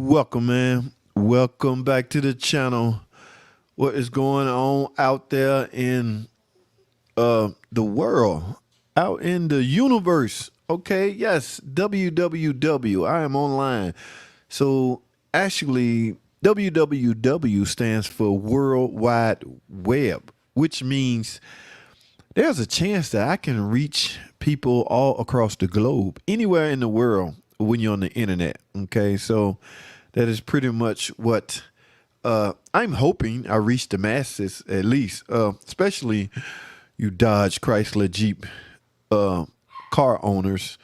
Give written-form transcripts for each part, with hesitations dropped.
Welcome, man. Welcome back to the channel. What is going on out there in the world, out in the universe? Okay, yes, www. I am online. So actually, www stands for World Wide Web, which means there's a chance that I can reach people all across the globe, anywhere in the world when you're on the internet. Okay, so that is pretty much what I'm hoping I reach the masses at least, especially you Dodge, Chrysler, Jeep car owners.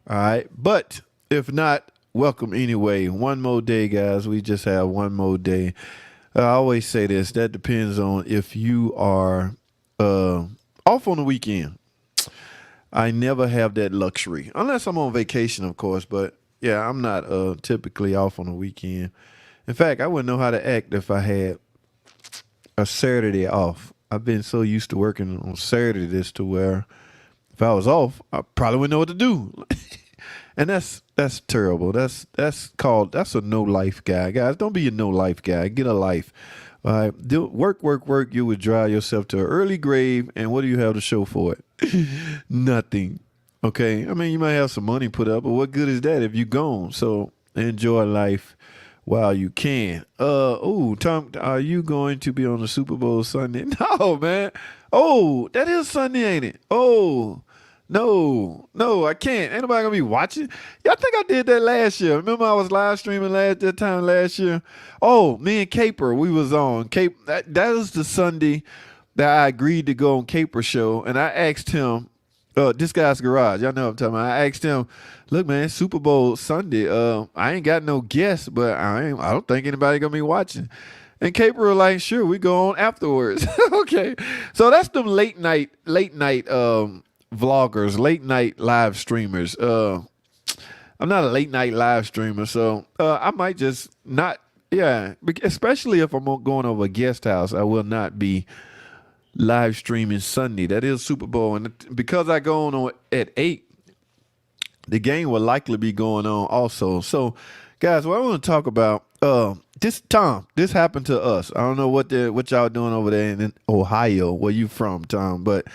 All right, but if not, welcome anyway. One more day, guys. We just have one more day. I always say this. That depends on if you are off on the weekend. I never have that luxury unless I'm on vacation, of course. But yeah, I'm not typically off on the weekend. In fact, I wouldn't know how to act if I had a Saturday off. I've been so used to working on Saturdays to where if I was off, I probably wouldn't know what to do. And that's terrible. That's a no life guy. Guys, don't be a no life guy. Get a life. All right. Work. You would drive yourself to an early grave, and what do you have to show for it? Nothing. Okay. I mean, you might have some money put up, but what good is that if you're gone? So enjoy life while you can. Tom, are you going to be on the Super Bowl Sunday? No, man. Oh, that is Sunday, ain't it? Oh. No, I can't. Ain't nobody gonna be watching. Yeah, I think I did that last year. Remember I was live streaming that time last year? Oh, me and Caper, we was on that was the Sunday that I agreed to go on Caper show, and I asked him, this guy's garage, y'all know what I'm talking about. I asked him, look, man, Super Bowl Sunday, I ain't got no guests, but I don't think anybody gonna be watching. And Caper was like, sure, we go on afterwards. Okay. So that's them late night vloggers, late night live streamers. I'm not a late night live streamer, so I might just not. Yeah, especially if I'm going over a guest house, I will not be live streaming Sunday. That is Super Bowl, and because I go on at 8, the game will likely be going on also. So, guys, what I want to talk about, this happened to us. I don't know what y'all doing over there in Ohio, where you from, Tom, but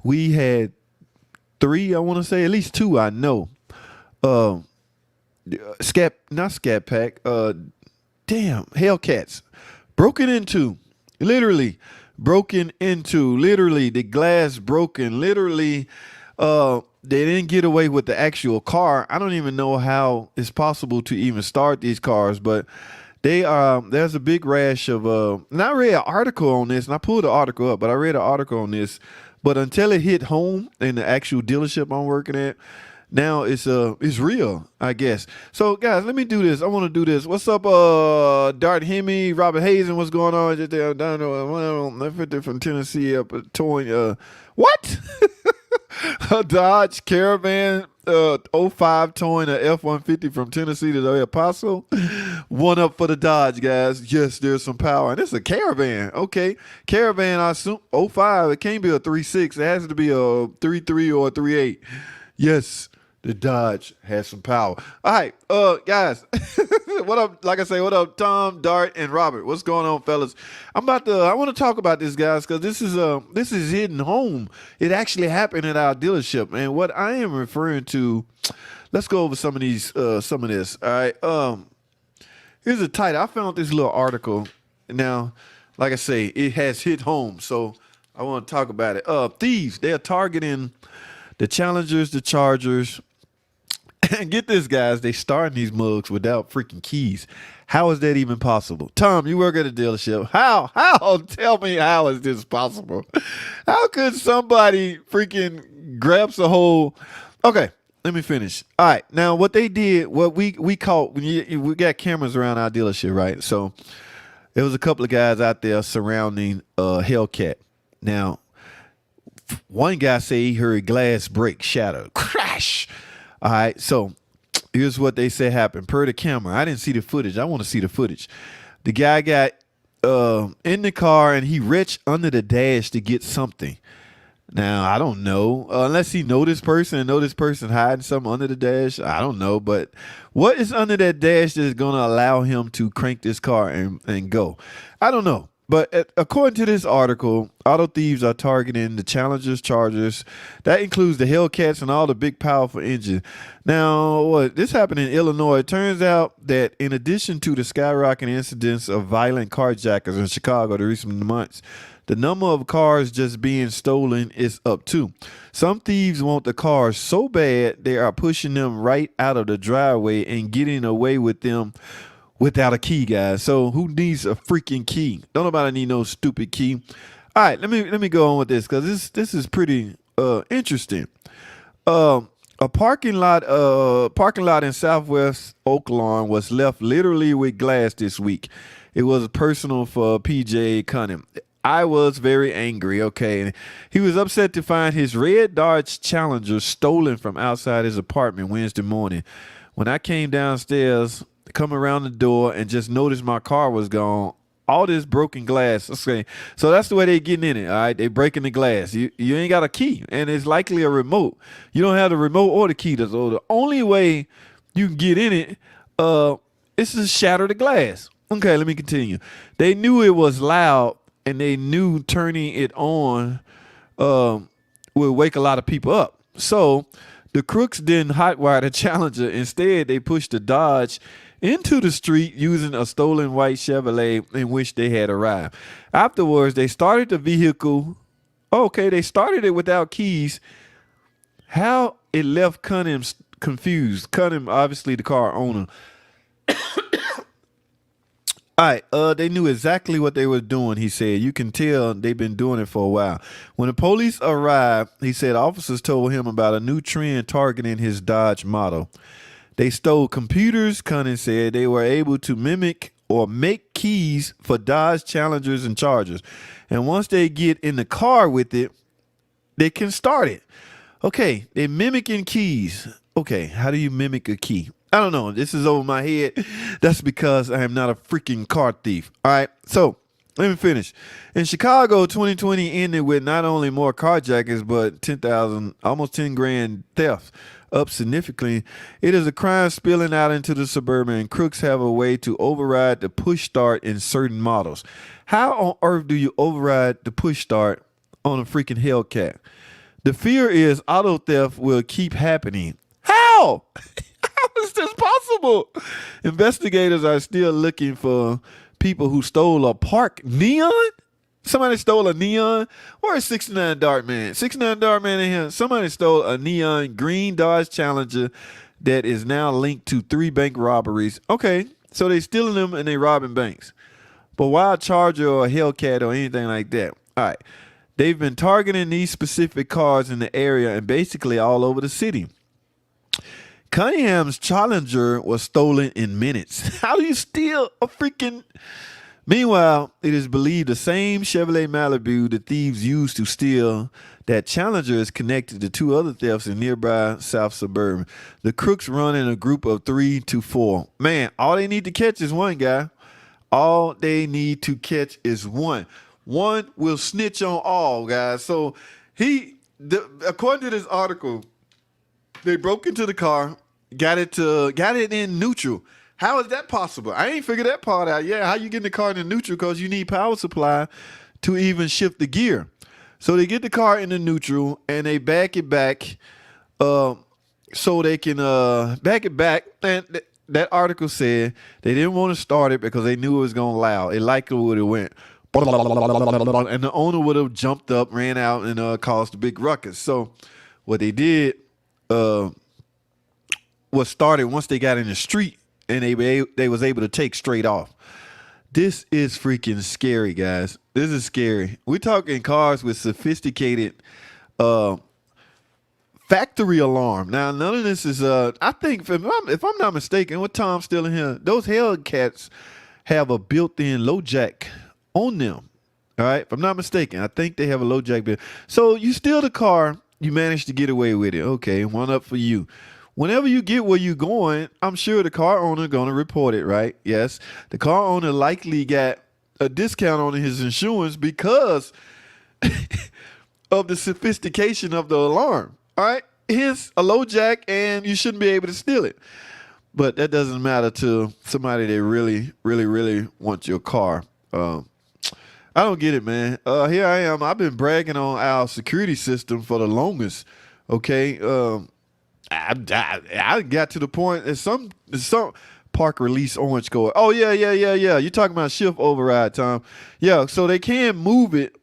we had 3, I want to say, at least 2 I know. Not Scat Pack, Hellcats. Literally broken into, the glass broken, they didn't get away with the actual car. I don't even know how it's possible to even start these cars, but there's a big rash of, and I read an article on this, and I pulled the article up, but I read an article on this. But until it hit home in the actual dealership I'm working at, now it's real, I guess. So guys, let me do this. I want to do this. What's up, Dart Hemi, Robert Hazen? What's going on? Just there, down there, from Tennessee up towing what? A Dodge Caravan '05 towing a F-150 from Tennessee to El Paso. One up for the Dodge, guys. Yes, there's some power. And it's a Caravan. Okay. Caravan, I assume, '05. It can't be a 3.6. It has to be a 3.3 or a 3.8. Yes, the Dodge has some power. All right, guys. What up? Like I say, what up, Tom, Dart, and Robert? What's going on, fellas? I want to talk about this, guys, because this is hitting home. It actually happened at our dealership, and what I am referring to. Let's go over some of this. All right. Here's a title. I found this little article. Now, like I say, it has hit home, so I want to talk about it. Thieves. They are targeting the Challengers, the Chargers. And get this, guys, they starting these mugs without freaking keys. How is that even possible? Tom, you work at a dealership. How? Tell me, how is this possible? How could somebody freaking grabs a whole... Okay, let me finish. All right, now what they did, what we caught, we got cameras around our dealership, right? So there was a couple of guys out there surrounding Hellcat. Now, one guy said he heard glass break, shatter, crash. All right, so here's what they say happened. Per the camera, I didn't see the footage. I want to see the footage. The guy got in the car and he reached under the dash to get something. Now, I don't know. Unless he know this person and know this person hiding something under the dash. I don't know. But what is under that dash that is going to allow him to crank this car and go? I don't know. But according to this article, auto thieves are targeting the Challengers, Chargers. That includes the Hellcats and all the big, powerful engines. Now, what this happened in Illinois. It turns out that in addition to the skyrocketing incidents of violent carjackers in Chicago the recent months, the number of cars just being stolen is up too. Some thieves want the cars so bad they are pushing them right out of the driveway and getting away with them without a key, guys. So who needs a freaking key? Don't nobody need no stupid key. All right, let me go on with this because this is pretty interesting. A parking lot in Southwest Oaklawn was left literally with glass this week. It was personal for PJ Cunningham. I was very angry, okay. He was upset to find his red Dodge Challenger stolen from outside his apartment Wednesday morning. When I came downstairs, come around the door, and just noticed my car was gone, all this broken glass. Okay, so that's the way they getting in it, all right? They breaking the glass. You ain't got a key, and it's likely a remote. You don't have the remote or the key. So the only way you can get in it is to shatter the glass. Okay, let me continue. They knew it was loud, and they knew turning it on would wake a lot of people up. So the crooks didn't hotwire the Challenger. Instead, they pushed the Dodge into the street using a stolen white Chevrolet in which they had arrived. Afterwards, they started the vehicle. Okay, they started it without keys. How it left Cunningham confused. Cunningham, obviously the car owner. All right, they knew exactly what they were doing, he said. You can tell they've been doing it for a while. When the police arrived, he said officers told him about a new trend targeting his Dodge model. They stole computers, Cunningham said. They were able to mimic or make keys for Dodge Challengers and Chargers. And once they get in the car with it, they can start it. Okay, they're mimicking keys. Okay, how do you mimic a key? I don't know. This is over my head. That's because I am not a freaking car thief. All right, so let me finish. In Chicago, 2020 ended with not only more carjackings, but 10,000, almost 10 grand thefts, up significantly. It is a crime spilling out into the suburban, and crooks have a way to override the push start in certain models. How on earth do you override the push start on a freaking Hellcat? The fear is auto theft will keep happening. How? How is this possible? Investigators are still looking for people who stole a park neon. Somebody stole a neon. Where's 69 Dart Man? 69 Dart Man in here. Somebody stole a neon green Dodge Challenger that is now linked to 3 bank robberies. Okay, so they stealing them and they robbing banks. But why a Charger or a Hellcat or anything like that? All right. They've been targeting these specific cars in the area and basically all over the city. Cunningham's Challenger was stolen in minutes. How do you steal a freaking... Meanwhile, it is believed the same Chevrolet Malibu the thieves used to steal that Challenger is connected to 2 other thefts in nearby South Suburban. The crooks run in a group of 3 to 4. Man, all they need to catch is one guy. All they need to catch is one. One will snitch on all, guys. So according to this article, they broke into the car, got it in neutral. How is that possible? I ain't figured that part out yet. How you get the car in neutral? Because you need power supply to even shift the gear. So they get the car in the neutral and they back it back, so they can back it back. And that article said they didn't want to start it because they knew it was going loud. It likely would have went. And the owner would have jumped up, ran out, and caused a big ruckus. So what they did was started once they got in the street, and they was able to take straight off. This is freaking scary, guys. This is scary. We're talking cars with sophisticated factory alarm. Now, none of this is, I think, if I'm not mistaken, with Tom still in here, those Hellcats have a built-in low jack on them. All right, if I'm not mistaken, I think they have a low jack built. So you steal the car, you manage to get away with it. Okay, one up for you. Whenever you get where you're going, I'm sure the car owner going to report it, right? Yes, the car owner likely got a discount on his insurance because of the sophistication of the alarm. All right, hence a low jack, and you shouldn't be able to steal it. But that doesn't matter to somebody that really, really, really wants your car. I don't get it, man. Here I am. I've been bragging on our security system for the longest. Okay, I got to the point that some park release orange going. Oh yeah. You're talking about shift override, Tom. Yeah, so they can move it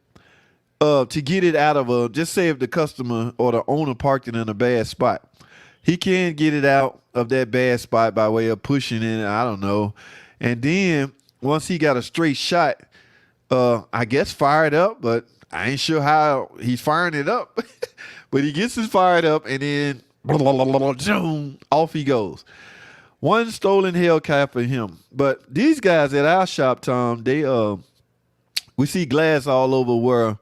to get it out of a. Just say if the customer or the owner parked it in a bad spot, he can get it out of that bad spot by way of pushing it. I don't know, and then once he got a straight shot, I guess fire it up, but I ain't sure how he's firing it up. But he gets it fired up, and then off he goes. One stolen Hellcat for him. But these guys at our shop, Tom, they we see glass all over where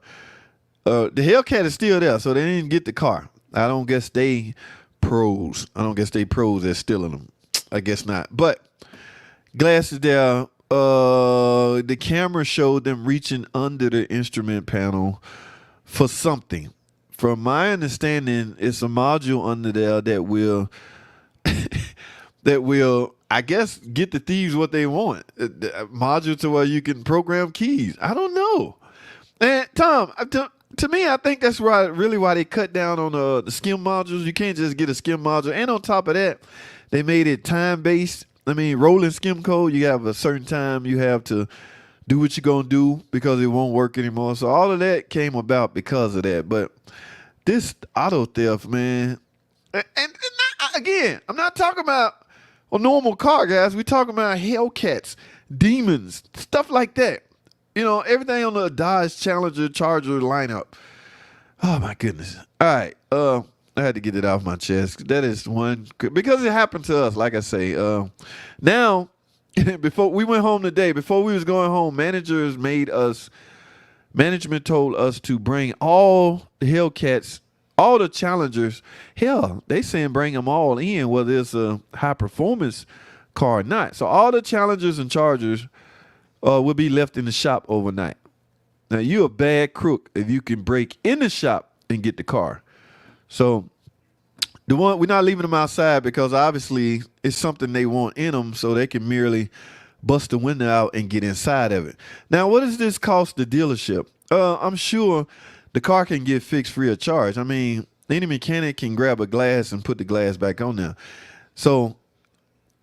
the Hellcat is still there, so they didn't get the car. I don't guess they pros. I don't guess they pros at stealing them. I guess not. But glass is there. The camera showed them reaching under the instrument panel for something. From my understanding, it's a module under there that will I guess, get the thieves what they want. A module to where you can program keys. I don't know. And Tom, to me, I think that's really why they cut down on the skim modules. You can't just get a skim module. And on top of that, they made it time-based. I mean, rolling skim code, you have a certain time you have to do what you're going to do because it won't work anymore. So all of that came about because of that. But this auto theft, man, and again, I'm not talking about a normal car, guys. We're talking about Hellcats, demons, stuff like that. You know, everything on the Dodge Challenger Charger lineup. Oh, my goodness. All right. I had to get it off my chest. That is one, because it happened to us, like I say. Now, before we went home today, before we was going home, management told us to bring all the Hellcats, all the Challengers. Hell, they saying bring them all in, whether it's a high-performance car or not. So all the Challengers and Chargers will be left in the shop overnight. Now, you're a bad crook if you can break in the shop and get the car. So we're not leaving them outside because obviously it's something they want in them, so they can merely bust the window out and get inside of it. Now, what does this cost the dealership? I'm sure the car can get fixed free of charge. I mean, any mechanic can grab a glass and put the glass back on there. So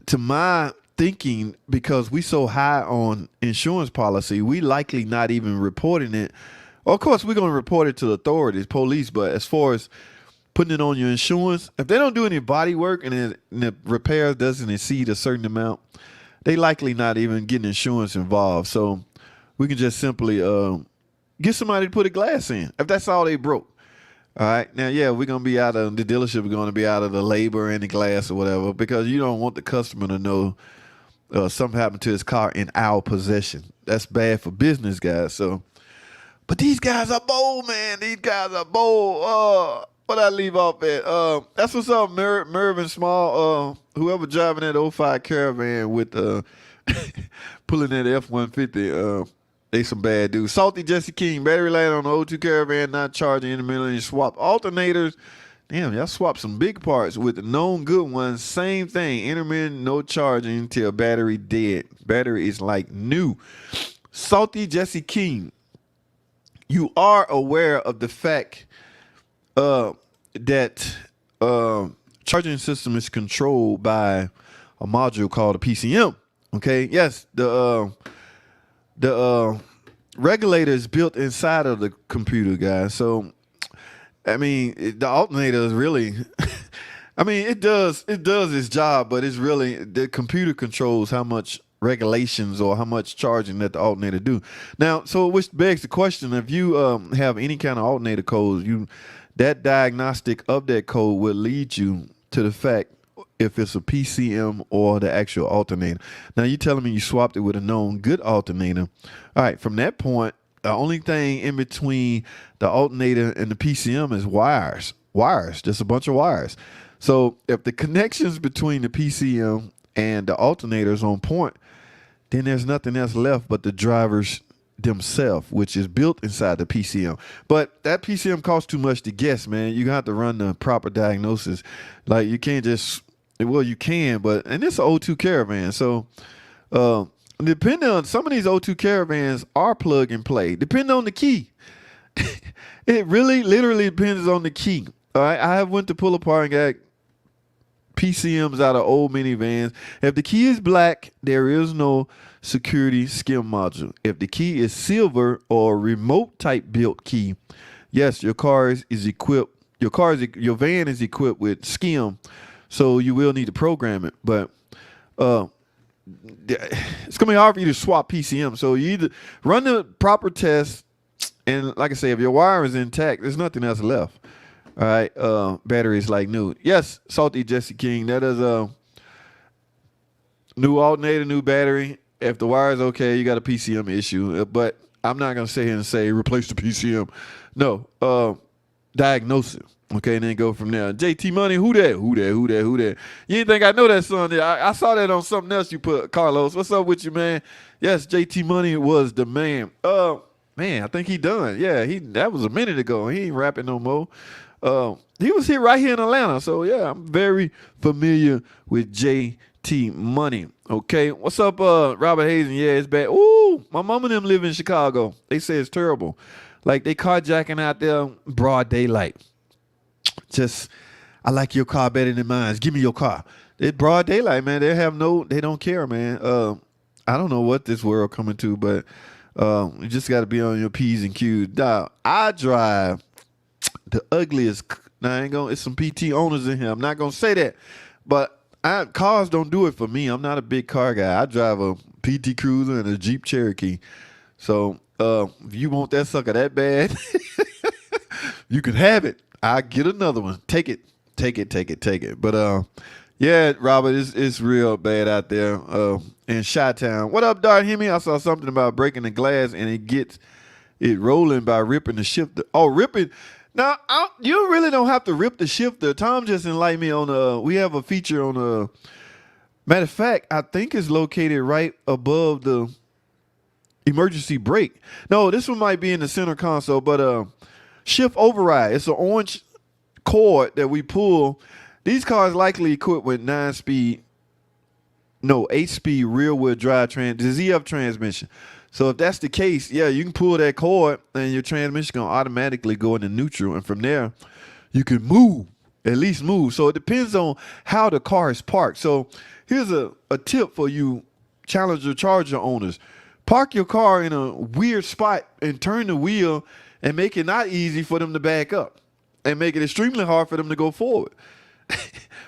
to my thinking, because we so high on insurance policy, we likely not even reporting it. Well, of course, we're going to report it to the authorities, police, but as far as putting it on your insurance, if they don't do any body work and the repairs doesn't exceed a certain amount, they likely not even getting insurance involved. So we can just simply get somebody to put a glass in if that's all they broke. All right. Now, yeah, we're going to be out of the dealership. We're going to be out of the labor and the glass or whatever, because you don't want the customer to know something happened to his car in our possession. That's bad for business, guys. So, but these guys are bold, man. These guys are bold. What I leave off at? That's what's up, Mervin Small. Whoever driving that 05 Caravan with pulling that F-150, they some bad dudes. Salty Jesse King, battery light on the 02 Caravan, not charging in the middle, and you swap alternators. Damn, y'all swap some big parts with the known good ones. Same thing, intermittent, no charging till battery dead. Battery is like new. Salty Jesse King, you are aware of the fact that charging system is controlled by a module called a PCM. Okay, yes, the regulator is built inside of the computer, guys. So, I mean, the alternator is really, I mean, it does its job, but it's really the computer controls how much regulations or how much charging that the alternator do. Now, so which begs the question: if you have any kind of alternator code, that diagnostic of that code will lead you to the fact if it's a PCM or the actual alternator. Now, you're telling me you swapped it with a known good alternator. All right, from that point, the only thing in between the alternator and the PCM is wires. Wires, just a bunch of wires. So if the connections between the PCM and the alternator is on point, then there's nothing else left but the driver's themselves, which is built inside the PCM. But that PCM costs too much to guess, man. You have to run the proper diagnosis. Like you can't just, well, you can, but and it's an O2 Caravan. So uh, depending on some of these O2 Caravans are plug and play. Depending on the key. It really literally depends on the key. All right. I have went to pull apart and got PCMs out of old minivans. If the key is black, there is no security skim module. If the key is silver or remote type built key, yes, your car is equipped. Your van is equipped with skim, so you will need to program it. But it's gonna be hard for you to swap PCM. So you either run the proper test, and like I say, if your wire is intact, there's nothing else left. All right, battery is like new. Yes, Salty Jesse King. That is a new alternator, new battery. If the wire is okay, you got a PCM issue. But I'm not gonna sit here and say replace the PCM. No, diagnose it. Okay, and then go from there. JT Money, who that? Who that? Who that? Who that? You didn't think I know that song? I saw that on something else you put. Carlos, what's up with you, man? Yes, JT Money was the man. Man, I think he done. Yeah, that was a minute ago. He ain't rapping no more. He was here right here in Atlanta. So yeah, I'm very familiar with JT Money. Okay. What's up, Robert Hazen? Yeah, it's bad. Ooh, my mom and them live in Chicago. They say it's terrible. Like they carjacking out there broad daylight. Just I like your car better than mine. Give me your car. It's broad daylight, man. They don't care, man. I don't know what this world coming to, but you just gotta be on your P's and Q's. Dog, I drive the ugliest. Now it's some PT owners in here. I'm not gonna say that, but cars don't do it for me. I'm not a big car guy. I drive a PT Cruiser and a Jeep Cherokee. So if you want that sucker that bad, you can have it. I get another one. Take it. But yeah, Robert, it's real bad out there in Chi-Town. What up, Dart Hemi? I saw something about breaking the glass and it gets it rolling by ripping the shifter. Oh, ripping. Now, you really don't have to rip the shifter. Tom just enlightened me on we have a feature on matter of fact, I think it's located right above the emergency brake. No, this one might be in the center console, but shift override. It's an orange cord that we pull. These cars likely equipped with 8-speed rear wheel drive the ZF transmission. So if that's the case, yeah, you can pull that cord and your transmission gonna automatically go into neutral, and from there you can at least move. So it depends on how the car is parked. So here's a tip for you Challenger Charger owners. Park your car in a weird spot and turn the wheel and make it not easy for them to back up and make it extremely hard for them to go forward.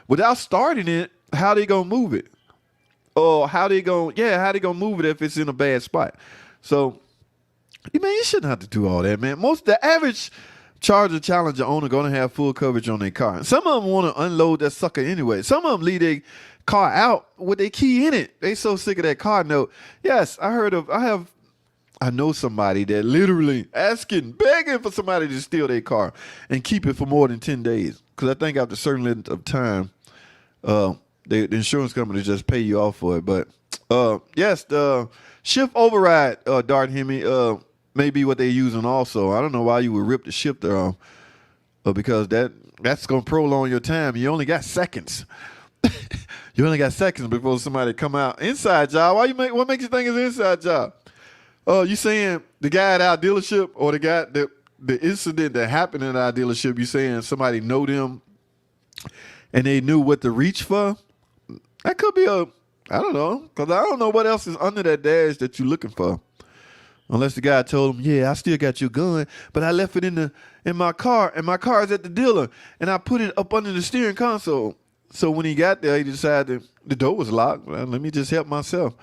Without starting it, how they gonna move it? Or how they gonna move it if it's in a bad spot? So, man, you shouldn't have to do all that, man. The average Charger Challenger owner gonna have full coverage on their car. Some of them want to unload that sucker anyway. Some of them leave their car out with their key in it. They so sick of that car note. Yes, I know somebody that literally begging for somebody to steal their car and keep it for more than 10 days. Because I think after a certain length of time, the insurance company just pay you off for it. But yes, the shift override, Dart Hemi, may be what they're using also. I don't know why you would rip the shifter off, because that's going to prolong your time. You only got seconds. You only got seconds before somebody come out. Inside job. What makes you think it's an inside job? You saying the guy at our dealership or the incident that happened in our dealership, you saying somebody know them and they knew what to reach for? That could be I don't know, because I don't know what else is under that dash that you're looking for. Unless the guy told him, yeah, I still got your gun, but I left it in my car, and my car is at the dealer, and I put it up under the steering console. So when he got there, he decided the door was locked. Well, let me just help myself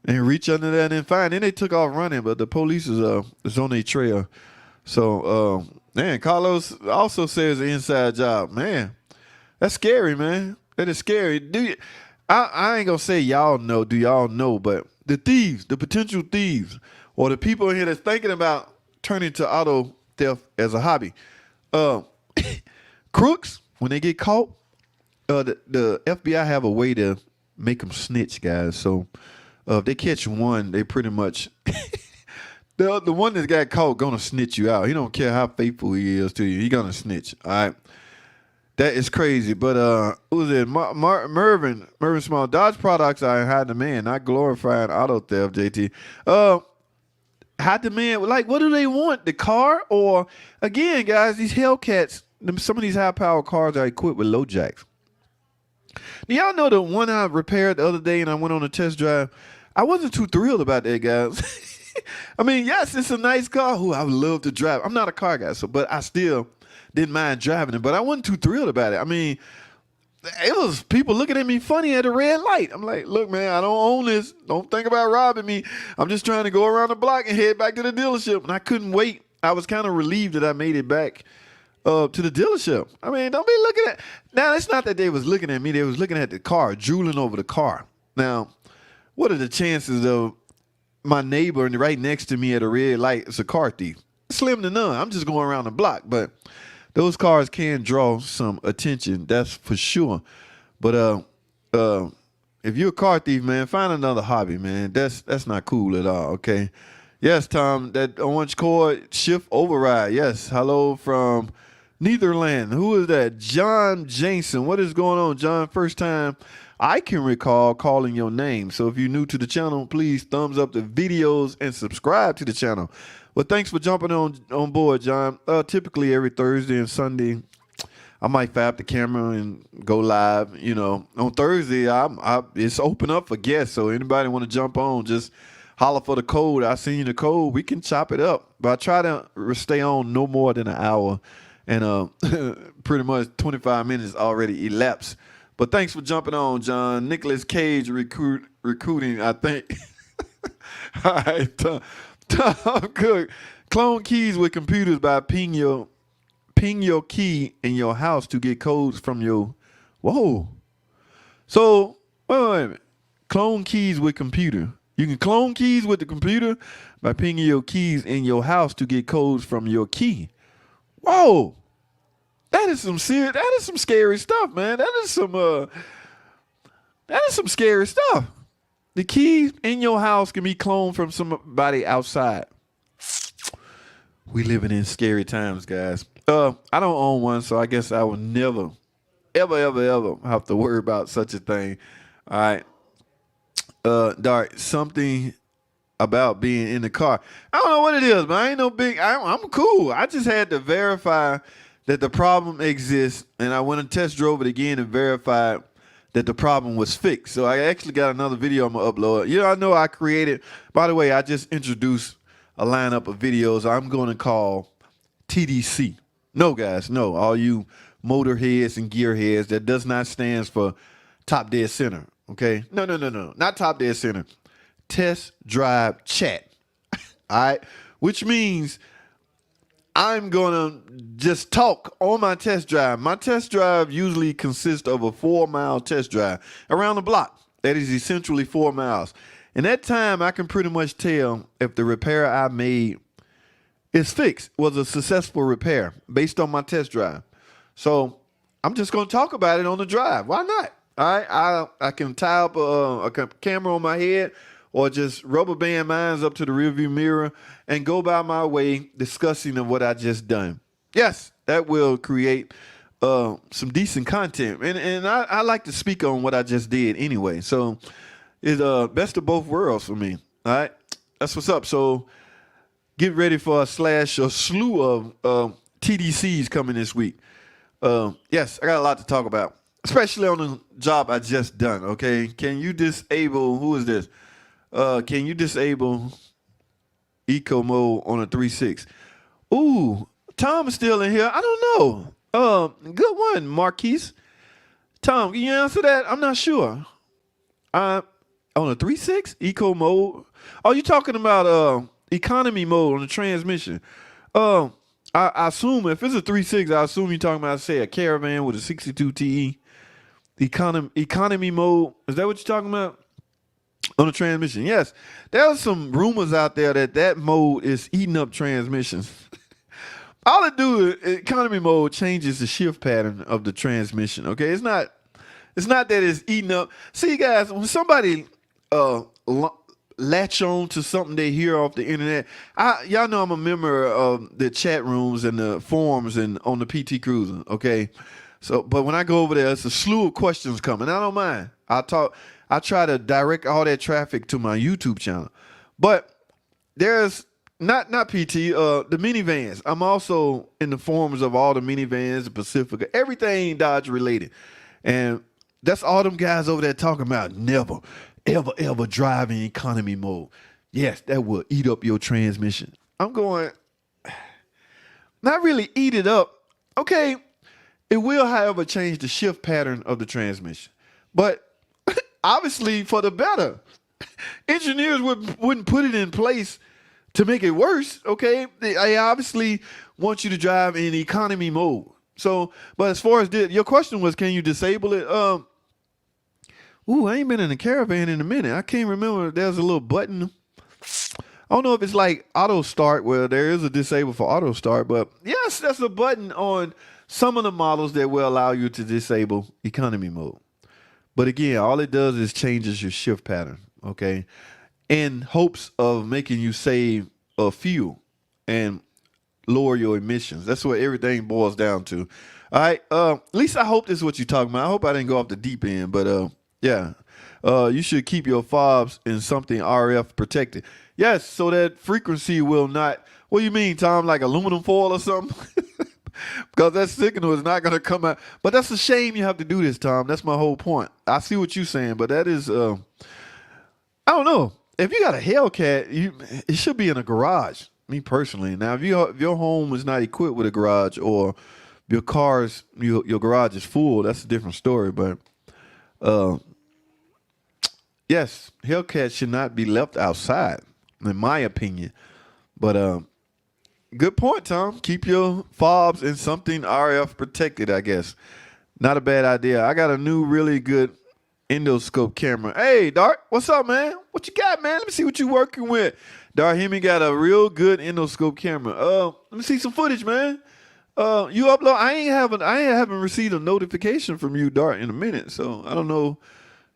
and reach under there and then find. Then they took off running, but the police is on their trail. So, man, Carlos also says an inside job. Man, that's scary, man. That is scary. I ain't gonna say y'all know. Do y'all know? But the thieves, the potential thieves, or the people in here that's thinking about turning to auto theft as a hobby, crooks, when they get caught, the FBI have a way to make them snitch, guys. So if they catch one, they pretty much The one that got caught gonna snitch you out. He don't care how faithful he is to you. He gonna snitch. All right. That is crazy. But who was it? Mervin Small. Dodge products are in high demand, not glorifying auto theft, JT. High demand, like what do they want? The car? Or again, guys, these Hellcats, some of these high power cars are equipped with low jacks. Do y'all know the one I repaired the other day and I went on a test drive? I wasn't too thrilled about that, guys. I mean, yes, it's a nice car. Who I would love to drive. I'm not a car guy, but I still didn't mind driving it. But I wasn't too thrilled about it. I mean, it was people looking at me funny at a red light. I'm like, look, man, I don't own this. Don't think about robbing me. I'm just trying to go around the block and head back to the dealership. And I couldn't wait. I was kind of relieved that I made it back to the dealership. I mean, don't be looking at. Now, it's not that they was looking at me. They was looking at the car, drooling over the car. Now, what are the chances of my neighbor and right next to me at a red light is a car thief? Slim to none. I'm just going around the block. But those cars can draw some attention, that's for sure. But if you're a car thief, man, find another hobby, man. That's not cool at all, okay? Yes, Tom, that orange cord shift override. Yes, hello from Netherland. Who is that? John Jason. What is going on, John? First time I can recall calling your name. So if you're new to the channel, please thumbs up the videos and subscribe to the channel. Well, thanks for jumping on board, John. Typically every Thursday and Sunday, I might fire up the camera and go live. You know, on Thursday, it's open up for guests. So anybody want to jump on, just holler for the code. I send you the code. We can chop it up. But I try to stay on no more than an hour. And pretty much 25 minutes already elapsed. But thanks for jumping on, John. Nicolas Cage recruiting, I think. All right, Tom Cook. Clone keys with computers by ping your key in your house to get codes from your. Whoa. So wait a minute. Clone keys with computer. You can clone keys with the computer by pinging your keys in your house to get codes from your key. Whoa. That is some scary stuff, man. That is some scary stuff. The keys in your house can be cloned from somebody outside. We living in scary times, guys. I don't own one, so I guess I will never, ever have to worry about such a thing. All right. Dart, something about being in the car. I don't know what it is, but I ain't no big. I'm cool. I just had to verify that the problem exists, and I went and test drove it again and verified that the problem was fixed. So I actually got another video I'm gonna upload. You know, I know I created. By the way, I just introduced a lineup of videos I'm going to call TDC. No, guys, no. All you motorheads and gearheads, that does not stand for Top Dead Center. Okay, no, not Top Dead Center. Test Drive Chat. All right, which means I'm gonna just talk on my test drive. My test drive usually consists of a 4-mile test drive around the block. That is essentially 4 miles. And that time I can pretty much tell if the repair I made is fixed, was a successful repair based on my test drive. So I'm just gonna talk about it on the drive. Why not? All right, I can tie up a camera on my head, or just rubber band mines up to the rearview mirror and go by my way discussing of what I just done. Yes, that will create some decent content. And I like to speak on what I just did anyway. So it's best of both worlds for me. All right, that's what's up. So get ready for a slew of TDCs coming this week. Yes, I got a lot to talk about, especially on the job I just done, okay? Can you disable, who is this? Can you disable eco mode on a 3.6? Ooh, Tom is still in here. I don't know. Good one, Marquise. Tom, can you answer that? I'm not sure. On a 3.6 eco mode? Oh, you talking about economy mode on the transmission? I assume if it's a 3.6, I assume you're talking about, say, a Caravan with a 62 TE. Economy mode. Is that what you're talking about? On the transmission, yes. There was some rumors out there that mode is eating up transmissions. All it do is economy mode changes the shift pattern of the transmission. Okay, it's not that it's eating up. See, guys, when somebody latch on to something they hear off the internet. Y'all know I'm a member of the chat rooms and the forums and on the PT Cruiser, okay? So, but when I go over there, it's a slew of questions coming. I don't mind. I try to direct all that traffic to my YouTube channel. But there's not PT, the minivans. I'm also in the forums of all the minivans, the Pacifica, everything Dodge related. And that's all them guys over there talking about. Never, ever drive in economy mode. Yes, that will eat up your transmission. I'm going, not really eat it up. Okay, it will, however, change the shift pattern of the transmission. But obviously for the better. Engineers wouldn't put it in place to make it worse, okay? They obviously want you to drive in economy mode. So, but as far as your question was, can you disable it? I ain't been in a Caravan in a minute. I can't remember if there's a little button. I don't know if it's like auto start, where there is a disable for auto start, but yes, that's a button on some of the models that will allow you to disable economy mode. But again, all it does is changes your shift pattern, okay? In hopes of making you save fuel and lower your emissions. That's what everything boils down to. All right. At least I hope this is what you're talking about. I hope I didn't go off the deep end, but yeah. You should keep your fobs in something RF protected. Yes, so that frequency will not. What do you mean, Tom? Like aluminum foil or something? Because that signal is not going to come out. But that's a shame you have to do this, Tom. That's my whole point. I see what you're saying, but that is, I don't know. If you got a Hellcat, it should be in a garage, me personally. Now, if your home is not equipped with a garage, or your garage is full, that's a different story. But yes, Hellcats should not be left outside, in my opinion. But good point, Tom. Keep your fobs in something RF protected, I guess. Not a bad idea. I got a new really good endoscope camera. Hey, Dart, what's up, man? What you got, man? Let me see what you working with. Dart Hemi got a real good endoscope camera. Let me see some footage, man. You upload. I haven't received a notification from you, Dart, in a minute. So I don't know.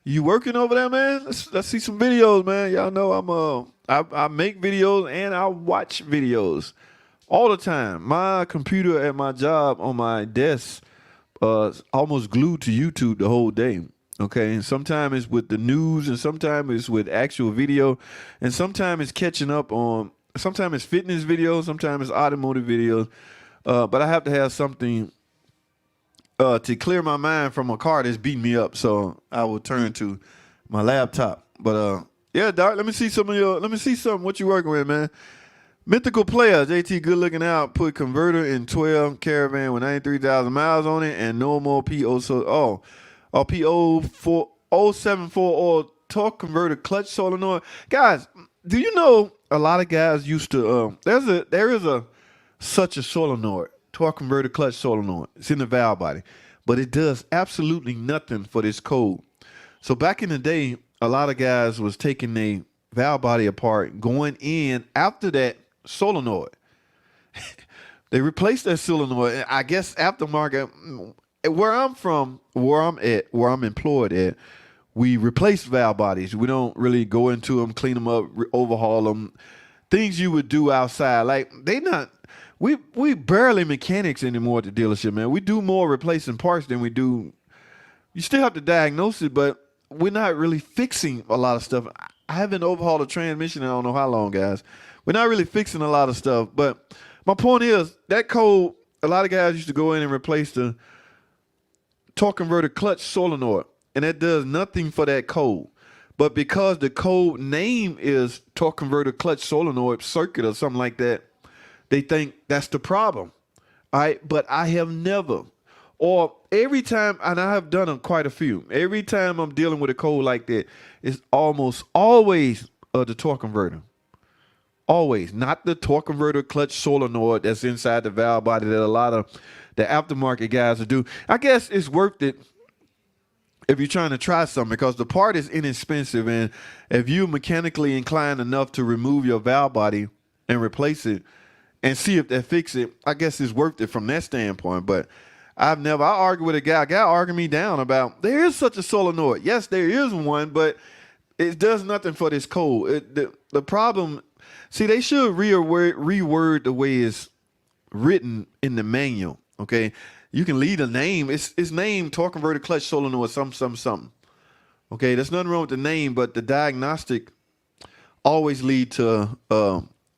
You working over there, man? Let's see some videos, man. Y'all know I make videos and I watch videos all the time. My computer at my job on my desk almost glued to YouTube the whole day. Okay, and sometimes it's with the news, and sometimes it's with actual video, and sometimes it's catching up on. Sometimes it's fitness videos, sometimes it's automotive videos. But I have to have something to clear my mind from a car that's beating me up, so I will turn to my laptop. But yeah, Doc, let me see some what you working with, man. Mythical Player, JT, good looking out. Put converter in 12 Caravan with 93,000 miles on it, and no more PO. P074 or torque converter clutch solenoid. Guys, do you know a lot of guys used to there is such a solenoid, torque converter clutch solenoid. It's in the valve body, but it does absolutely nothing for this code. So back in the day, a lot of guys was taking their valve body apart, going in after that solenoid. They replaced that solenoid. I guess aftermarket. Where I'm from, where I'm employed at, we replace valve bodies. We don't really go into them, clean them up, overhaul them. Things you would do outside. Like we barely mechanics anymore at the dealership, man. We do more replacing parts than we do. You still have to diagnose it, but we're not really fixing a lot of stuff. I haven't overhauled a transmission in I don't know how long, guys. We're not really fixing a lot of stuff. But my point is, that code, a lot of guys used to go in and replace the torque converter clutch solenoid, and that does nothing for that code. But because the code name is torque converter clutch solenoid circuit or something like that, they think that's the problem. All right, but I have never, or every time, and I have done quite a few, every time I'm dealing with a code like that, it's almost always the torque converter. Always, not the torque converter clutch solenoid that's inside the valve body that a lot of the aftermarket guys will do. I guess it's worth it if you're trying to try something, because the part is inexpensive, and if you're mechanically inclined enough to remove your valve body and replace it and see if that fix it, I guess it's worth it from that standpoint. But I argue with a guy argued me down about there is such a solenoid. Yes, there is one, but it does nothing for this code. The problem, see, they should reword the way it's written in the manual. Okay, you can leave a name. It's name torque converter clutch solenoid or something. Okay, there's nothing wrong with the name, but the diagnostic always lead to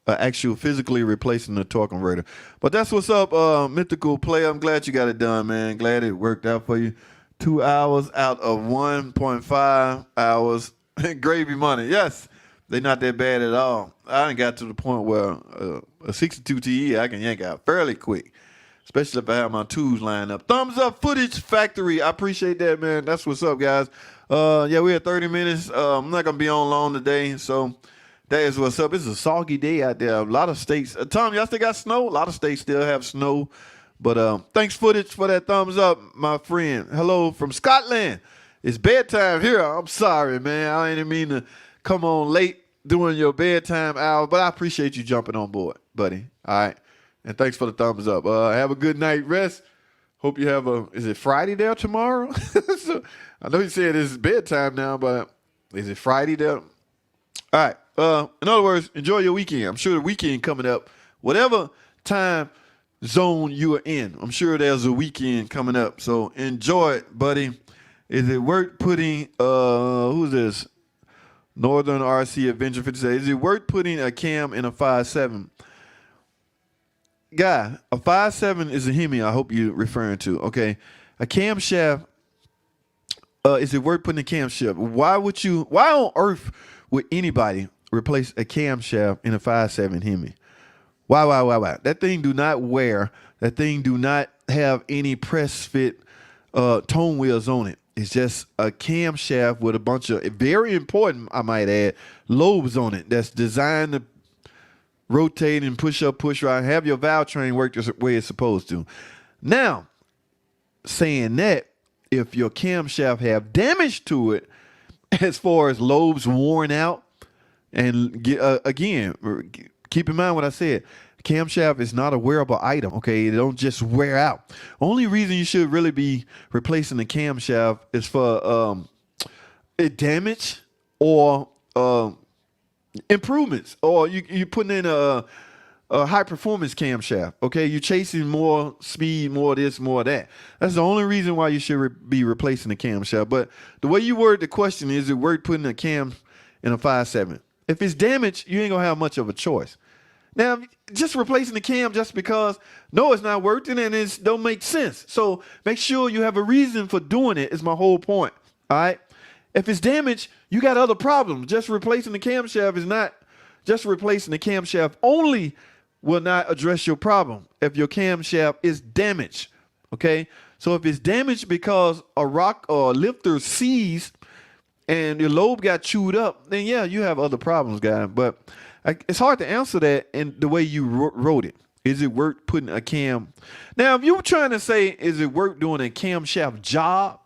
actual physically replacing the torque converter. But that's what's up, mythical player. I'm glad you got it done, man. Glad it worked out for you. 2 hours out of 1.5 hours. Gravy money. Yes, they're not that bad at all. I done got to the point where a 62 TE I can yank out fairly quick, especially if I have my tools lined up. Thumbs up, Footage Factory. I appreciate that, man. That's what's up, guys. Yeah, we had 30 minutes. I'm not going to be on long today, so that is what's up. It's a soggy day out there. A lot of states. Tom, y'all still got snow? A lot of states still have snow. But thanks, Footage, for that thumbs up, my friend. Hello from Scotland. It's bedtime here. I'm sorry, man. I didn't mean to come on late during your bedtime hour, but I appreciate you jumping on board, buddy. All right. And thanks for the thumbs up. Have a good night rest. Hope you have is it Friday there tomorrow? So, I know you said it's bedtime now, but is it Friday there? All right. In other words, enjoy your weekend. I'm sure the weekend coming up, whatever time zone you are in, I'm sure there's a weekend coming up. So enjoy it, buddy. Is it worth putting, who's this? Northern RC Adventure 57. Is it worth putting a cam in a 5.7? Guy, a 5.7 is a Hemi, I hope you're referring to. Okay. A camshaft, is it worth putting a camshaft? Why on earth would anybody replace a camshaft in a 5.7 Hemi? Why? That thing do not wear. That thing do not have any press fit tone wheels on it. It's just a camshaft with a bunch of, very important, I might add, lobes on it that's designed to rotate and push up, push right, have your valve train work the way it's supposed to. Now, saying that, if your camshaft have damage to it, as far as lobes worn out, and again, keep in mind what I said. Camshaft is not a wearable item, okay? It don't just wear out. Only reason you should really be replacing the camshaft is for damage or improvements, or you putting in a high performance camshaft, okay? You're chasing more speed, more of this, more of that. That's the only reason why you should be replacing the camshaft. But the way you word the question is it worth putting a cam in a 5.7? If it's damaged, you ain't gonna have much of a choice. Now, just replacing the cam just because, no, it's not working and it don't make sense. So make sure you have a reason for doing it is my whole point, all right? If it's damaged, you got other problems. Just replacing the camshaft is not, just replacing the camshaft only will not address your problem if your camshaft is damaged, okay? So if it's damaged because a rock or a lifter seized and your lobe got chewed up, then yeah, you have other problems, guy. But it's hard to answer that in the way you wrote it. Is it worth putting a cam? Now, if you were trying to say, is it worth doing a camshaft job?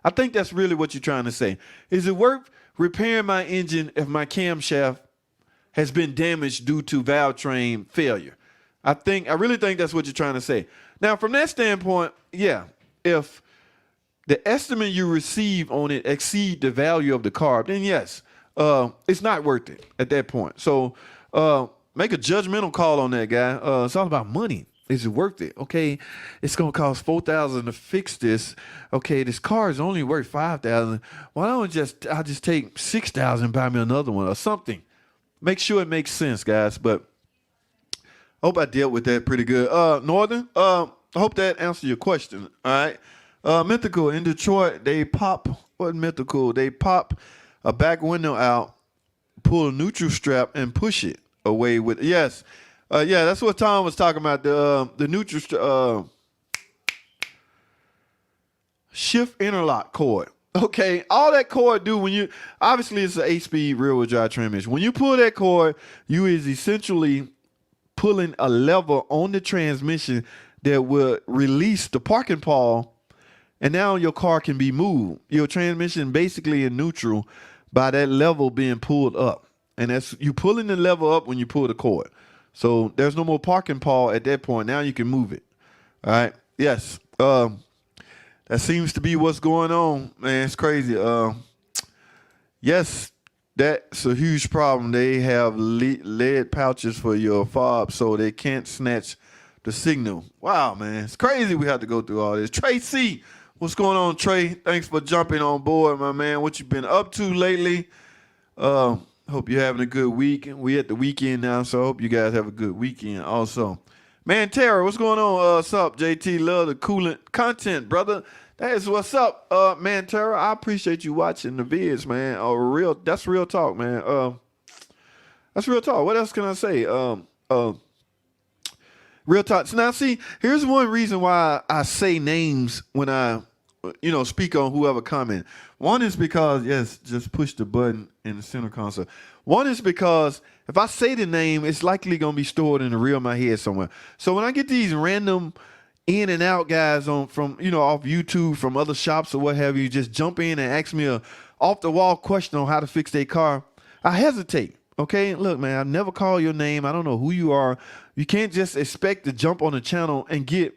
I think that's really what you're trying to say. Is it worth repairing my engine if my camshaft has been damaged due to valve train failure? I really think that's what you're trying to say. Now, from that standpoint, yeah, if the estimate you receive on it exceed the value of the carb, then yes, it's not worth it at that point. So make a judgmental call on that, guy. It's all about money. Is it worth it? Okay, it's gonna cost $4,000 to fix this. Okay, this car is only worth $5,000. Why don't I just take $6,000 and buy me another one or something? Make sure it makes sense, guys. But I hope I dealt with that pretty good. Northern, I hope that answered your question. All right. Mythical in Detroit, they pop a back window out, pull a neutral strap, and push it away with, yes. Yeah, that's what Tom was talking about, the neutral shift interlock cord. Okay, all that cord do when you, obviously it's an 8-speed rear-wheel drive transmission. When you pull that cord, you is essentially pulling a lever on the transmission that will release the parking pawl, and now your car can be moved. Your transmission basically in neutral by that level being pulled up. And that's, you pulling the lever up when you pull the cord. So there's no more parking pawl at that point. Now you can move it. All right. Yes. That seems to be what's going on, man. It's crazy. Yes, That's a huge problem. They have lead pouches for your fob so they can't snatch the signal. Wow, man. It's crazy we have to go through all this. Trey C, what's going on, Trey? Thanks for jumping on board, my man. What you been up to lately? Hope you're having a good week. We at the weekend now, so I hope you guys have a good weekend also. Man, Tara, what's going on? What's up, JT? Love the coolant content, brother. That is what's up, man, Tara. I appreciate you watching the vids, man. That's real talk, man. That's real talk. What else can I say? Real talk. So now, see, here's one reason why I say names when I, speak on whoever comment. One is because, yes, just push the button in the center console. One is because if I say the name, it's likely going to be stored in the rear of my head somewhere. So when I get these random in and out guys from off YouTube, from other shops or what have you, just jump in and ask me a off the wall question on how to fix their car, I hesitate. Okay, look, man, I never call your name. I don't know who you are. You can't just expect to jump on the channel and get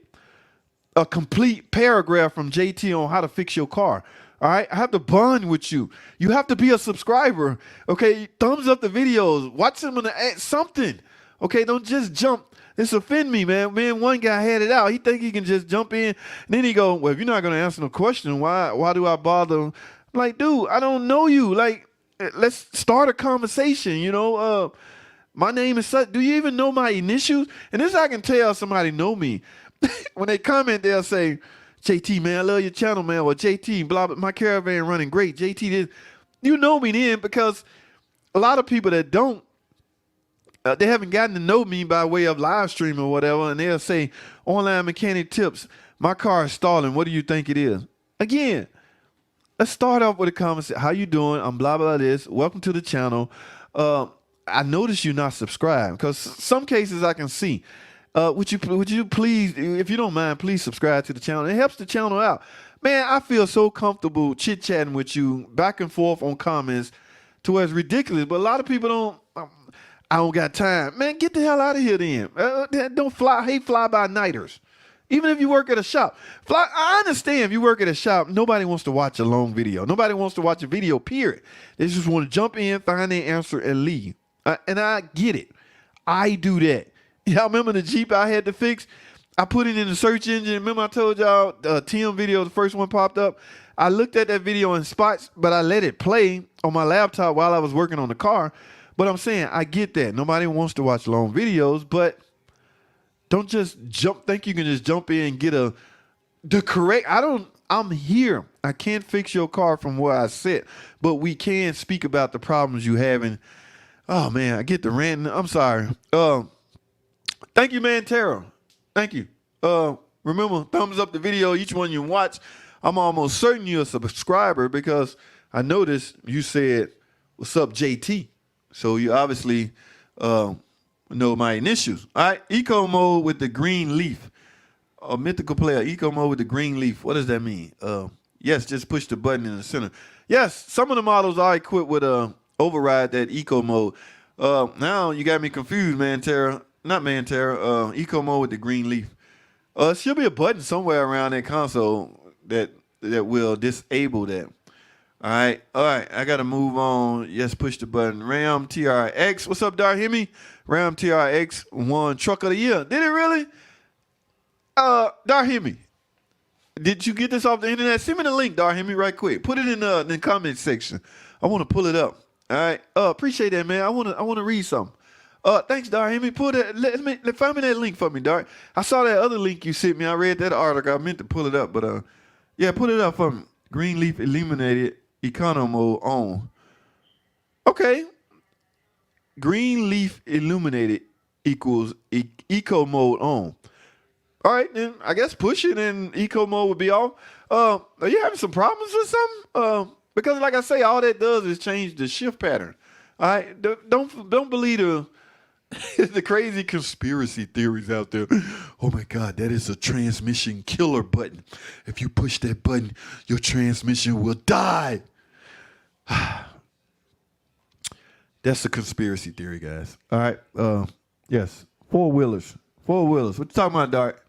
a complete paragraph from JT on how to fix your car. All right, I have to bond with you. You have to be a subscriber. Okay, thumbs up the videos. Watch them on something. Okay, don't just jump. This offend me, man. Man, one guy had it out. He think he can just jump in. And then he go, well, if you're not going to answer no question, why do I bother? I'm like, dude, I don't know you. Like, let's start a conversation, my name is such. Do you even know my initials? And this I can tell somebody know me. When they comment, they'll say, JT, man, I love your channel, man. Or JT, blah, blah, my caravan running great. JT, this. You know me then, because a lot of people that don't, they haven't gotten to know me by way of live stream or whatever, and they'll say, online mechanic tips, my car is stalling. What do you think it is? Again, let's start off with a conversation. How you doing? I'm blah, blah, this. Welcome to the channel. I noticed you're not subscribed, because some cases I can see. Would you please, if you don't mind, please subscribe to the channel. It helps the channel out. Man, I feel so comfortable chit-chatting with you back and forth on comments to where it's ridiculous. But a lot of people don't, I don't got time. Man, get the hell out of here then. Don't fly by nighters. Even if you work at a shop. I understand if you work at a shop, nobody wants to watch a long video. Nobody wants to watch a video, period. They just want to jump in, find their answer, and leave. And I get it. I do that. Y'all remember the Jeep I had to fix? I put it in the search engine. Remember I told y'all TM video, the first one popped up? I looked at that video in spots, but I let it play on my laptop while I was working on the car. But I'm saying, I get that. Nobody wants to watch long videos, but don't just think you can just jump in and get the correct. I'm here. I can't fix your car from where I sit, but we can speak about the problems you having. Oh man, I get the rant. I'm sorry. Thank you, man, Tara. Thank you. Remember, thumbs up the video, each one you watch. I'm almost certain you're a subscriber because I noticed you said, what's up, JT? So you obviously know my initials. All right, eco mode with the green leaf. A mythical player, eco mode with the green leaf. What does that mean? Yes, just push the button in the center. Yes, some of the models are equipped with override that eco mode. Now you got me confused, man, Tara. Not man, Tara. Eco mode with the green leaf. Should be a button somewhere around that console that will disable that. All right. I got to move on. Yes, push the button. Ram TRX. What's up, Darhemi? Ram TRX won Truck of the Year. Did it really? Darhemi, did you get this off the internet? Send me the link, Darhemi, right quick. Put it in the comment section. I want to pull it up. All right. Appreciate that, man. I want to read something. Thanks, Darhemi. Find me that link for me, Dar. I saw that other link you sent me. I read that article. I meant to pull it up, but yeah, put it up for me. Greenleaf illuminated econo mode on. Okay. Greenleaf illuminated equals eco mode on. All right, then I guess push it and eco mode would be off. Are you having some problems with something? Because like I say, all that does is change the shift pattern. All right, don't believe the crazy conspiracy theories out there. Oh my God, that is a transmission killer button. If you push that button, your transmission will die. That's a conspiracy theory, guys. All right. Yes. Four-wheelers. What you talking about, Dart?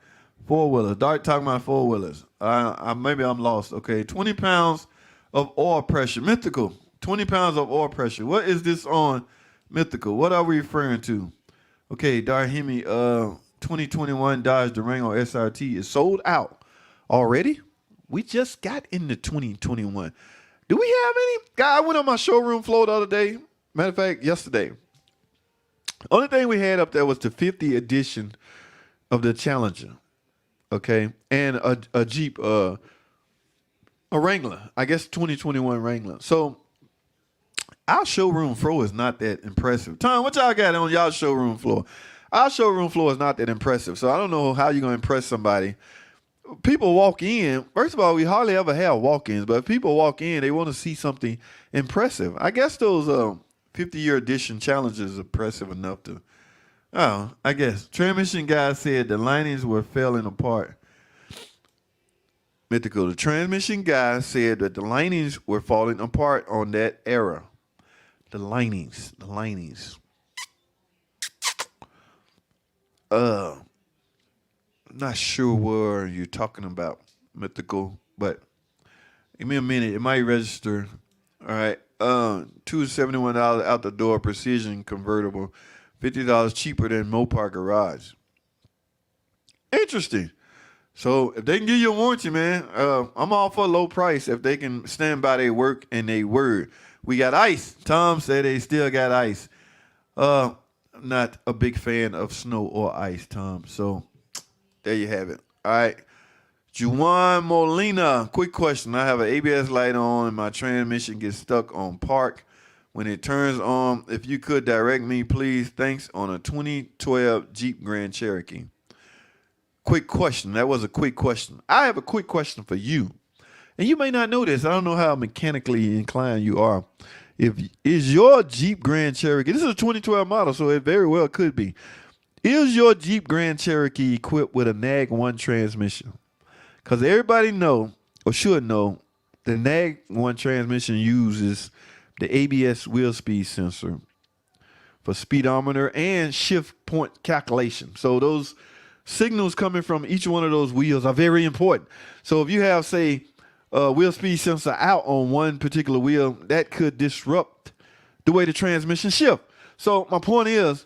Four-wheelers. Dart talking about four-wheelers. Maybe I'm lost. Okay. 20 pounds of oil pressure. Mythical. 20 pounds of oil pressure. What is this on Mythical? What are we referring to? Okay, Darhemi, 2021 Dodge Durango SRT is sold out already. We just got into 2021. Do we have any? Guy, I went on my showroom floor the other day. Matter of fact, yesterday. Only thing we had up there was the 50th edition of the Challenger. Okay, and a Jeep, a Wrangler. I guess 2021 Wrangler. So our showroom floor is not that impressive. Tom, what y'all got on y'all showroom floor? Our showroom floor is not that impressive. So I don't know how you're going to impress somebody. People walk in. First of all, we hardly ever have walk-ins, but if people walk in, they want to see something impressive. I guess those 50-year edition Challengers are impressive enough to, I guess. Transmission guy said the linings were falling apart. Mythical. The transmission guy said that the linings were falling apart on that era. The linings. Not sure where you're talking about, Mythical, but give me a minute. It might register. All right. $271 out the door, precision convertible, $50 cheaper than Mopar Garage. Interesting. So if they can give you a warranty, man, I'm all for a low price if they can stand by their work and their word. We got ice. Tom said they still got ice. I'm not a big fan of snow or ice, Tom. So there you have it. All right. Juan Molina, quick question. I have an ABS light on and my transmission gets stuck on park when it turns on. If you could direct me, please. Thanks. On a 2012 Jeep Grand Cherokee. Quick question. That was a quick question. I have a quick question for you. And you may not know this. I don't know how mechanically inclined you are. Is your Jeep Grand Cherokee, this is a 2012 model, so it very well could be. Is your Jeep Grand Cherokee equipped with a NAG 1 transmission? Because everybody know, or should know, the NAG 1 transmission uses the ABS wheel speed sensor for speedometer and shift point calculation. So those signals coming from each one of those wheels are very important. So if you have, say, wheel speed sensor out on one particular wheel, that could disrupt the way the transmission shifts. So my point is,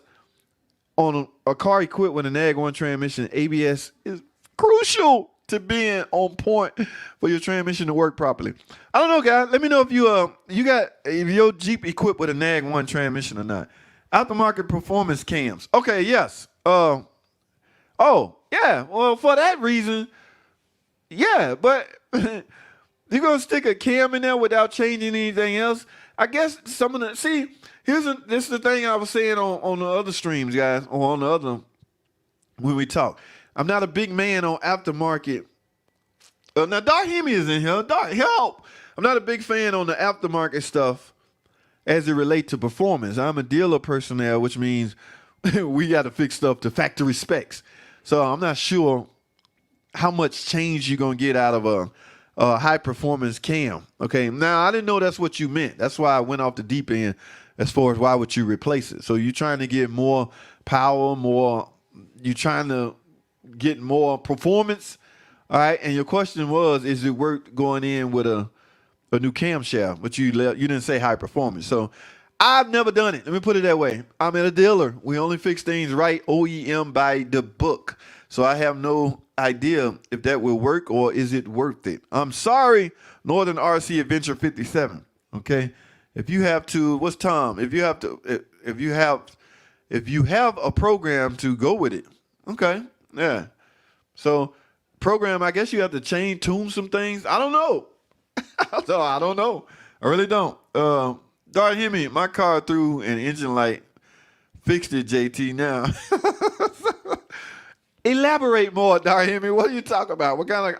on a car equipped with a NAG 1 transmission, ABS is crucial to being on point for your transmission to work properly. I don't know, guys. Let me know if if your Jeep equipped with a NAG 1 transmission or not. Aftermarket performance cams. Okay, yes. Oh, yeah. Well, for that reason, yeah. But you're gonna stick a cam in there without changing anything else? I guess some of the this is the thing I was saying on the other streams, guys, or on the other when we talk. I'm not a big man on aftermarket. Now Darhemi is in here. Help! I'm not a big fan on the aftermarket stuff as it relates to performance. I'm a dealer personnel, which means we got to fix stuff to factory specs. So I'm not sure how much change you're gonna get out of a high performance cam. Okay, now I didn't know that's what you meant. That's why I went off the deep end as far as why would you replace it. So you're trying to get more power, you're trying to get more performance. All right, and your question was, is it worth going in with a new camshaft? But you didn't say high performance. So I've never done it. Let me put it that way. I'm at a dealer. We only fix things right, OEM by the book. So I have no idea if that will work or is it worth it. I'm sorry, Northern RC Adventure 57. Okay, if you have to, what's Tom? If you have a program to go with it, okay, yeah. So program, I guess you have to tune some things. I don't know. I don't know. I really don't. Darhemi, my car threw an engine light. Fixed it, JT. Now. Elaborate more, Darhemi. What are you talking about? What kind of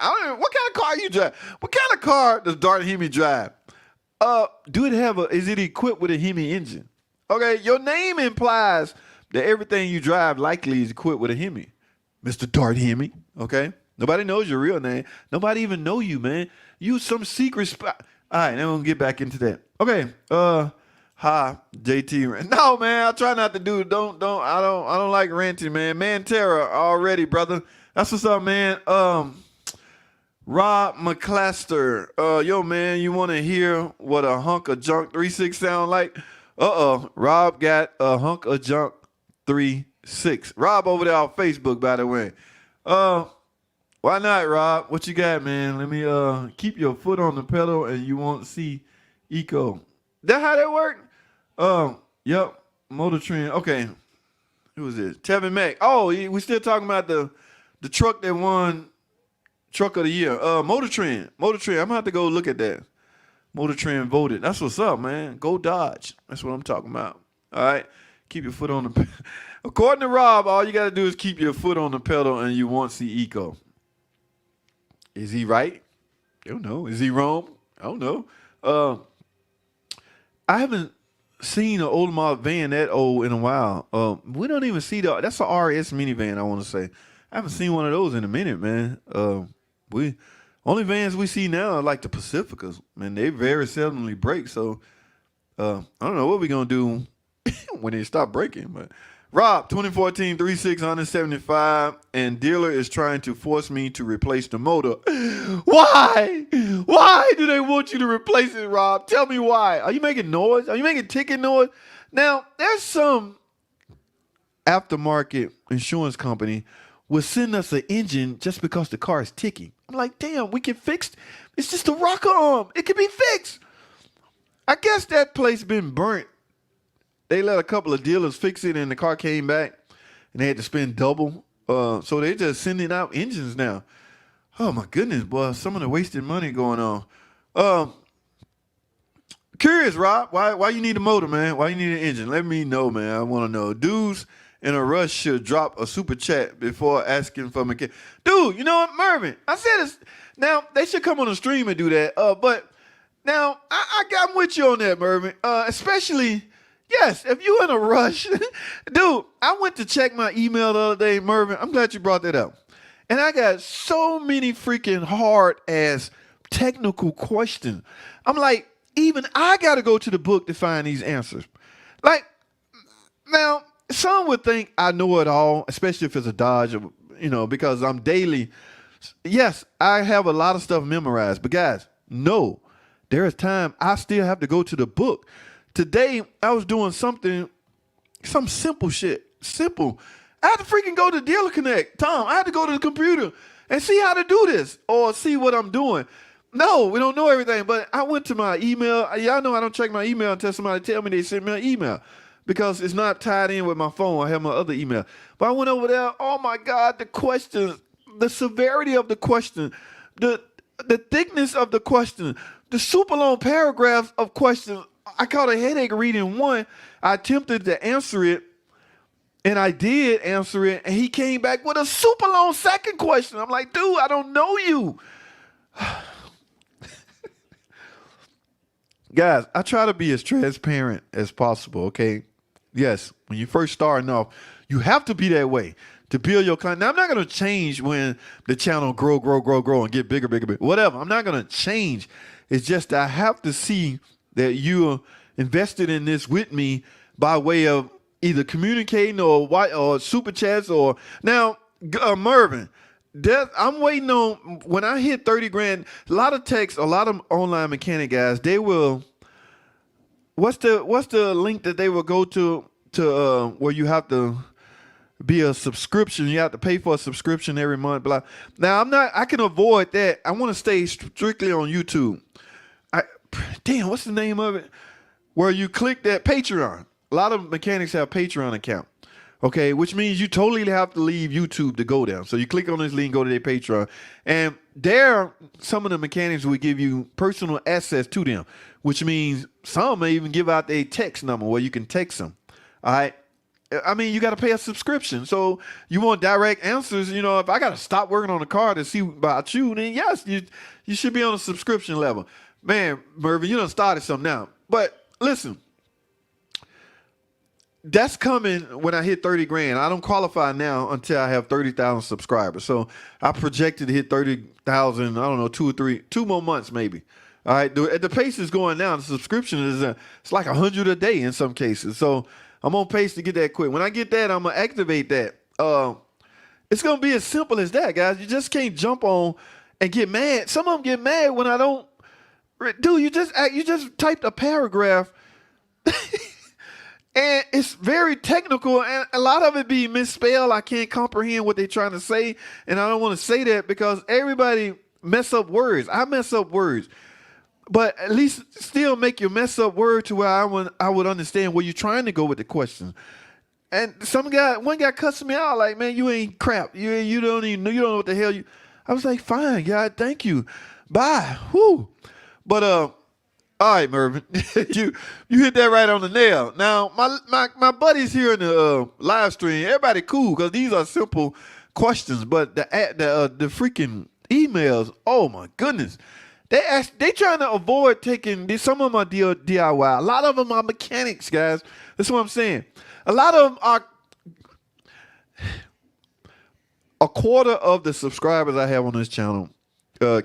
car you drive? What kind of car does Darhemi drive? Is it equipped with a Hemi engine? Okay, your name implies that everything you drive likely is equipped with a Hemi, Mr. Darhemi. Okay, nobody knows your real name. Nobody even know you, man. You some secret spot. All right, now we're gonna get back into that. Okay, hi, JT. No, man, I try not to do. I don't like ranting, man. Man, terror already, brother. That's what's up, man. Rob McClaster. Yo, man, you want to hear what a hunk of junk 3.6 sound like? Rob got a hunk of junk 3.6. Rob over there on Facebook, by the way. Why not, Rob? What you got, man? Let me keep your foot on the pedal and you won't see eco. That how that work? Yep. Motor Trend. Okay. Who was it? Tevin Mack. Oh, we still talking about the truck that won Truck of the Year. Motor Trend. Motor Trend. I'm gonna have to go look at that. Motor Trend voted. That's what's up, man. Go Dodge. That's what I'm talking about. All right. Keep your foot on the pedal. According to Rob, all you gotta do is keep your foot on the pedal and you won't see eco. Is he right? I don't know. Is he wrong? I don't know. I haven't seen an old model van that old in a while. We don't even see that's a RS minivan, I want to say. I haven't seen one of those in a minute, man. We only vans we see now are like the Pacificas, man. They very seldomly break, so I don't know what we're gonna do when they stop breaking. But Rob, 2014 3.675, and dealer is trying to force me to replace the motor. Why? Why do they want you to replace it, Rob? Tell me why. Are you making noise? Are you making ticket noise? Now, there's some aftermarket insurance company will send us an engine just because the car is ticking. I'm like, damn, we can fix it. It's just a rocker arm. It can be fixed. I guess that place been burnt. They let a couple of dealers fix it and the car came back and they had to spend double. So they're just sending out engines now. Oh my goodness, boy. Some of the wasted money going on. Curious, Rob, why you need a motor, man? Why you need an engine? Let me know, man. I want to know. Dudes in a rush should drop a super chat before asking for mechanic. Dude, you know what, Mervin? I said this. Now, they should come on the stream and do that. But now, I'm with you on that, Mervin. Especially... yes, if you're in a rush, dude, I went to check my email the other day, Mervin. I'm glad you brought that up. And I got so many freaking hard-ass technical questions. I'm like, even I got to go to the book to find these answers. Like, now, some would think I know it all, especially if it's a Dodge, because I'm daily. Yes, I have a lot of stuff memorized. But, guys, no, there is time I still have to go to the book. Today, I was doing some simple shit. Simple. I had to freaking go to Dealer Connect. Tom, I had to go to the computer and see how to do this or see what I'm doing. No, we don't know everything, but I went to my email. Y'all know I don't check my email until somebody tell me they sent me an email because it's not tied in with my phone. I have my other email. But I went over there. Oh, my God, the questions, the severity of the question, the thickness of the question, the super long paragraphs of questions. I caught a headache reading one. I attempted to answer it, and I did answer it, and he came back with a super long second question. I'm like, dude, I don't know you. Guys, I try to be as transparent as possible, okay? Yes, when you first starting off, you have to be that way to build your client. Now, I'm not going to change when the channel grow, and get bigger. Whatever. I'm not going to change. It's just I have to see that you're invested in this with me by way of either communicating or super chats or now Mervin. I'm waiting on when I hit 30 grand. A lot of techs, a lot of online mechanic guys, they will. What's the link that they will go to where you have to be a subscription? You have to pay for a subscription every month. Blah. Now I can avoid that. I want to stay strictly on YouTube. Damn, what's the name of it? Where you click that Patreon. A lot of mechanics have Patreon account. Okay, which means you totally have to leave YouTube to go down. So you click on this link, go to their Patreon. And there, some of the mechanics will give you personal access to them, which means some may even give out their text number where you can text them. All right. I mean, you got to pay a subscription. So you want direct answers. If I got to stop working on the car to see about you, then yes, you should be on a subscription level. Man, Mervin, you done started something now. But listen, that's coming when I hit 30 grand. I don't qualify now until I have 30,000 subscribers. So I projected to hit 30,000, I don't know, 2 more months maybe. All right. The pace is going down. The subscription is it's like 100 a day in some cases. So I'm on pace to get that quick. When I get that, I'm going to activate that. It's going to be as simple as that, guys. You just can't jump on and get mad. Some of them get mad when I don't. Dude, you just typed a paragraph, and it's very technical, and a lot of it be misspelled. I can't comprehend what they're trying to say, and I don't want to say that because everybody mess up words. I mess up words, but at least still make your mess up word to where I would understand where you're trying to go with the question. And one guy cussed me out like, man, you ain't crap. You don't even know, you don't know what the hell you. I was like, fine, God, thank you, bye. Whoo. But all right, Mervin, you hit that right on the nail. Now my buddies here in the live stream, everybody cool because these are simple questions. But the freaking emails, oh my goodness, they trying to avoid taking some of them are DIY. A lot of them are mechanics, guys. That's what I'm saying. A lot of them are. A quarter of the subscribers I have on this channel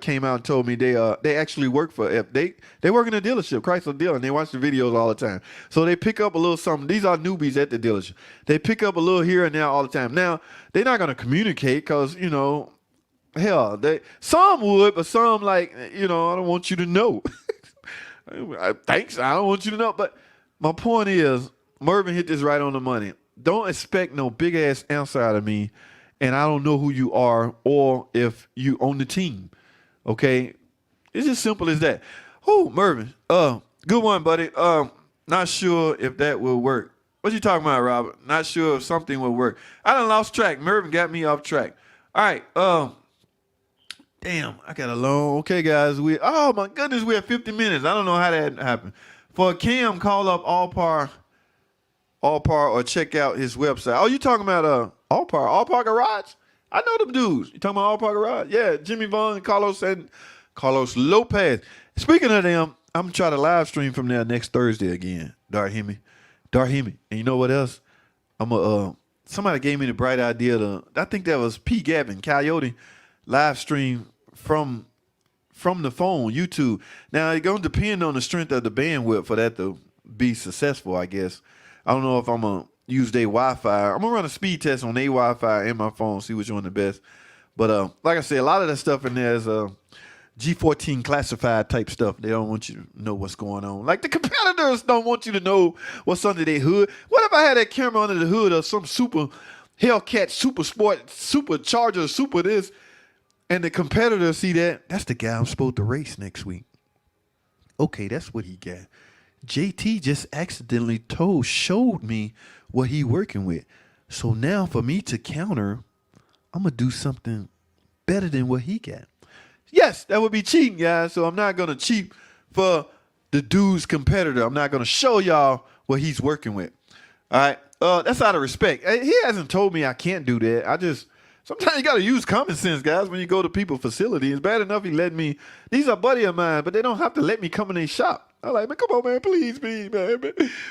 came out and told me they actually work for they work in a dealership, Chrysler dealer, and they watch the videos all the time. So they pick up a little something. These are newbies at the dealership. They pick up a little here and there all the time. Now they're not gonna communicate because hell, some would, but some like I don't want you to know. Thanks, I don't want you to know. But my point is, Mervin hit this right on the money. Don't expect no big ass answer out of me, and I don't know who you are or if you own the team. Okay, it's as simple as that. Oh, Mervin, good one, buddy. Not sure if that will work. What you talking about, Robert? Not sure if something will work. I done lost track. Mervin got me off track. All right. Damn, I got a long. Okay, guys. Oh my goodness, we have 50 minutes. I don't know how that happened. For Cam, call up All Par, or check out his website. Oh, you talking about All Par Garage? I know them dudes. You talking about All Par Garage? Yeah, Jimmy Vaughn, Carlos Lopez. Speaking of them, I'm gonna try to live stream from there next Thursday again. Darhimi. And you know what else? Somebody gave me the bright idea I think that was P. Gavin Coyote live stream from the phone, YouTube. Now it's gonna depend on the strength of the bandwidth for that to be successful, I guess. I don't know if I'm gonna use their Wi-Fi. I'm gonna run a speed test on their Wi-Fi and my phone, see which one the best. But like I said, a lot of that stuff in there is G14 classified type stuff. They don't want you to know what's going on. Like the competitors don't want you to know what's under their hood. What if I had that camera under the hood of some super Hellcat, super sport, super charger, super this, and the competitors see that? That's the guy I'm supposed to race next week. Okay, that's what he got. JT just accidentally showed me what he working with. So now for me to counter, I'm going to do something better than what he got. Yes, that would be cheating, guys. So I'm not going to cheat for the dude's competitor. I'm not going to show y'all what he's working with. All right. That's out of respect. He hasn't told me I can't do that. Sometimes you got to use common sense, guys, when you go to people's facility. It's bad enough he let me. These are buddy of mine, but they don't have to let me come in their shop. I'm like, man, come on, man, please, man.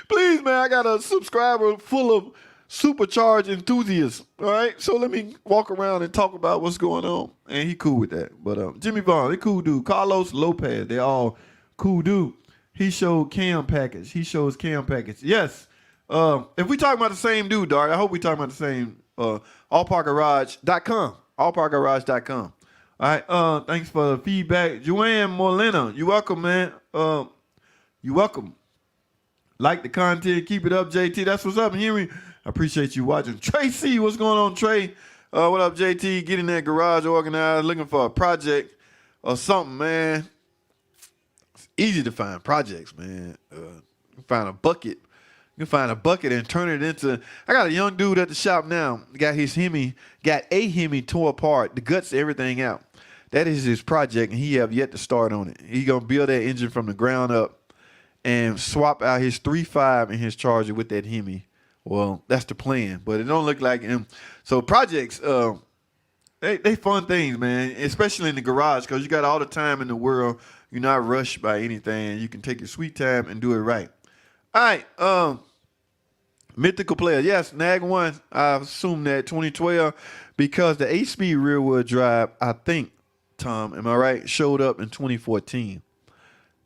Please, man, I got a subscriber full of supercharged enthusiasts, all right? So let me walk around and talk about what's going on. And he cool with that. But Jimmy Vaughn, they cool dude. Carlos Lopez, they all cool dude. He showed cam package. Yes. If we talking about the same dude, Dart, I hope we talking about the same. allpargarage.com. allpargarage.com. All right. Thanks for the feedback. Joanne Molina, you welcome, man. You welcome. Like the content, keep it up, JT. That's what's up, Henry. I appreciate you watching. Tracy, what's going on, Trey? What up, JT? Getting that garage organized, looking for a project or something, man. It's easy to find projects, man. Find a bucket. You can find a bucket and turn it into. I got a young dude at the shop now. Got a Hemi tore apart, the guts, everything out. That is his project, and he have yet to start on it. He gonna build that engine from the ground up and swap out his 3.5 and his Charger with that Hemi. Well, that's the plan, but it don't look like him. So projects, they fun things, man, especially in the garage because you got all the time in the world. You're not rushed by anything. You can take your sweet time and do it right. All right, mythical player. Yes, Nag 1, I assume that 2012 because the 8-speed rear-wheel drive, I think, Tom, am I right, showed up in 2014,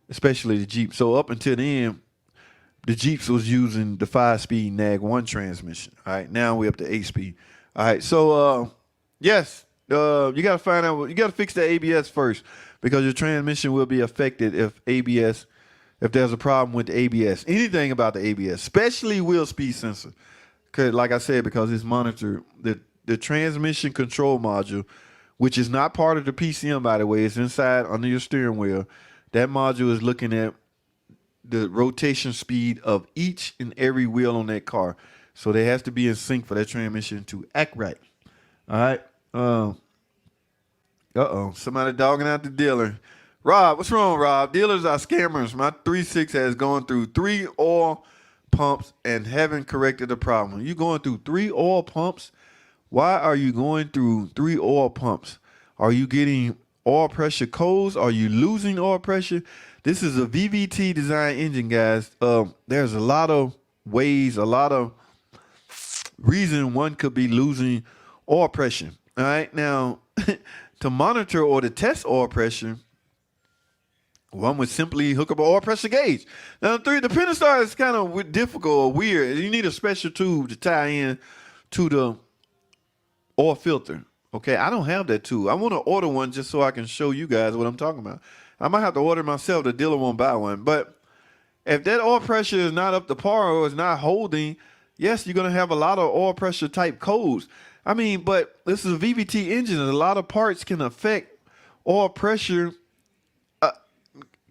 especially the Jeep. So up until then, the Jeeps was using the 5-speed Nag 1 transmission. All right, now we're up to 8-speed. All right, so yes, You got to find out. You got to fix the ABS first because your transmission will be affected if there's a problem with the ABS. Anything about the ABS, especially wheel speed sensor. Cause like I said, because it's monitored, the transmission control module, which is not part of the PCM, by the way, it's inside under your steering wheel. That module is looking at the rotation speed of each and every wheel on that car. So they has to be in sync for that transmission to act right. All right. Somebody dogging out the dealer. Rob, what's wrong, Rob? Dealers are scammers. My 3.6 has gone through 3 oil pumps and haven't corrected the problem. You going through 3 oil pumps? Why are you going through 3 oil pumps? Are you getting oil pressure codes? Are you losing oil pressure? This is a VVT design engine, guys. There's a lot of ways, a lot of reason one could be losing oil pressure. All right, now to monitor or to test oil pressure, one would simply hook up an oil pressure gauge. Now, the Pentastar is kind of difficult or weird. You need a special tube to tie in to the oil filter. Okay, I don't have that tube. I want to order one just so I can show you guys what I'm talking about. I might have to order myself. The dealer won't buy one. But if that oil pressure is not up to par or is not holding, yes, you're going to have a lot of oil pressure type codes. I mean, but this is a VVT engine, and a lot of parts can affect oil pressure.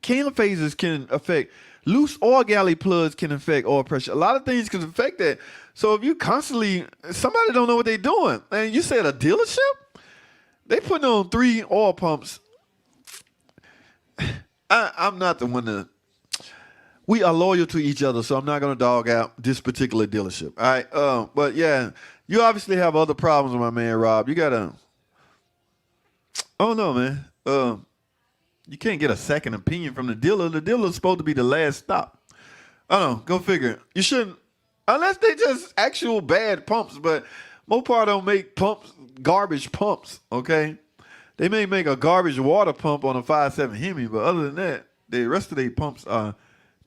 Cam phases can affect. Loose oil galley plugs can affect oil pressure. A lot of things can affect that. So if you constantly, somebody don't know what they're doing. And you said a dealership? They putting on 3 oil pumps. I'm not the one to. We are loyal to each other, so I'm not going to dog out this particular dealership. All right. But yeah, you obviously have other problems with my man, Rob. You got to. Oh, no, man. You can't get a second opinion from the dealer. The dealer's supposed to be the last stop. I don't know. Go figure. You shouldn't, unless they just actual bad pumps. But Mopar don't make pumps, garbage pumps. Okay, they may make a garbage water pump on a 5.7 Hemi, but other than that, the rest of their pumps are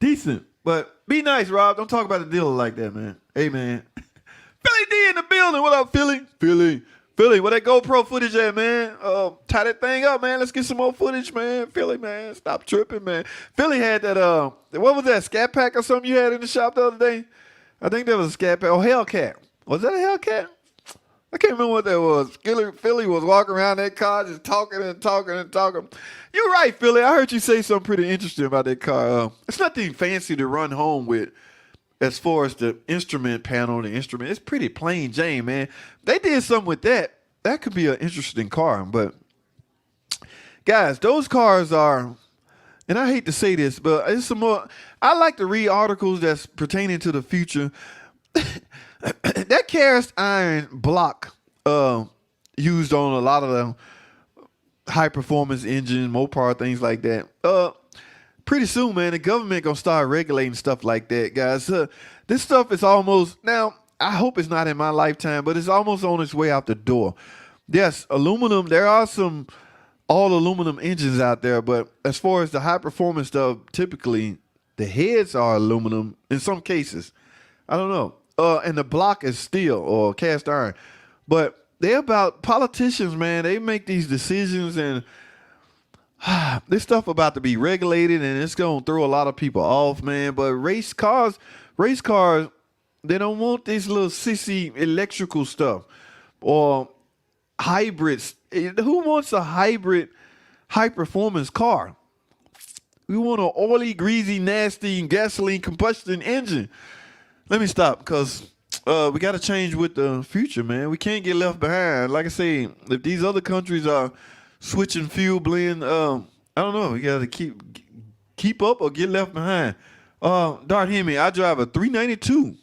decent. But be nice, Rob. Don't talk about the dealer like that, man. Hey, man. Philly D in the building. What up, Philly? Philly, where that GoPro footage at, man? Tie that thing up, man. Let's get some more footage, man. Philly, man, stop tripping, man. Philly had that, what was that, Scat Pack or something you had in the shop the other day? I think that was a Scat Pack. Oh, Hellcat. Was that a Hellcat? I can't remember what that was. Philly was walking around that car just talking and talking and talking. You're right, Philly. I heard you say something pretty interesting about that car. It's nothing fancy to run home with. As far as the instrument panel, it's pretty plain Jane, man. They did something with that. That could be an interesting car. But, guys, those cars are, and I hate to say this, but it's some more. I like to read articles that's pertaining to the future. That cast iron block used on a lot of the high-performance engine, Mopar, things like that. Pretty soon, man, the government gonna start regulating stuff like that, guys. This stuff is almost, now, I hope it's not in my lifetime, but it's almost on its way out the door. Yes, aluminum, there are some all aluminum engines out there, but as far as the high performance stuff, typically the heads are aluminum in some cases. I don't know. And the block is steel or cast iron. But they're about politicians, man. They make these decisions, and this stuff about to be regulated, and it's going to throw a lot of people off, man. But race cars, they don't want this little sissy electrical stuff or hybrids. Who wants a hybrid high-performance car? We want an oily, greasy, nasty gasoline combustion engine. Let me stop because we got to change with the future, man. We can't get left behind. Like I say, if these other countries are switching fuel blend, I don't know. We got to keep up or get left behind. Dart Hemi, I drive a 392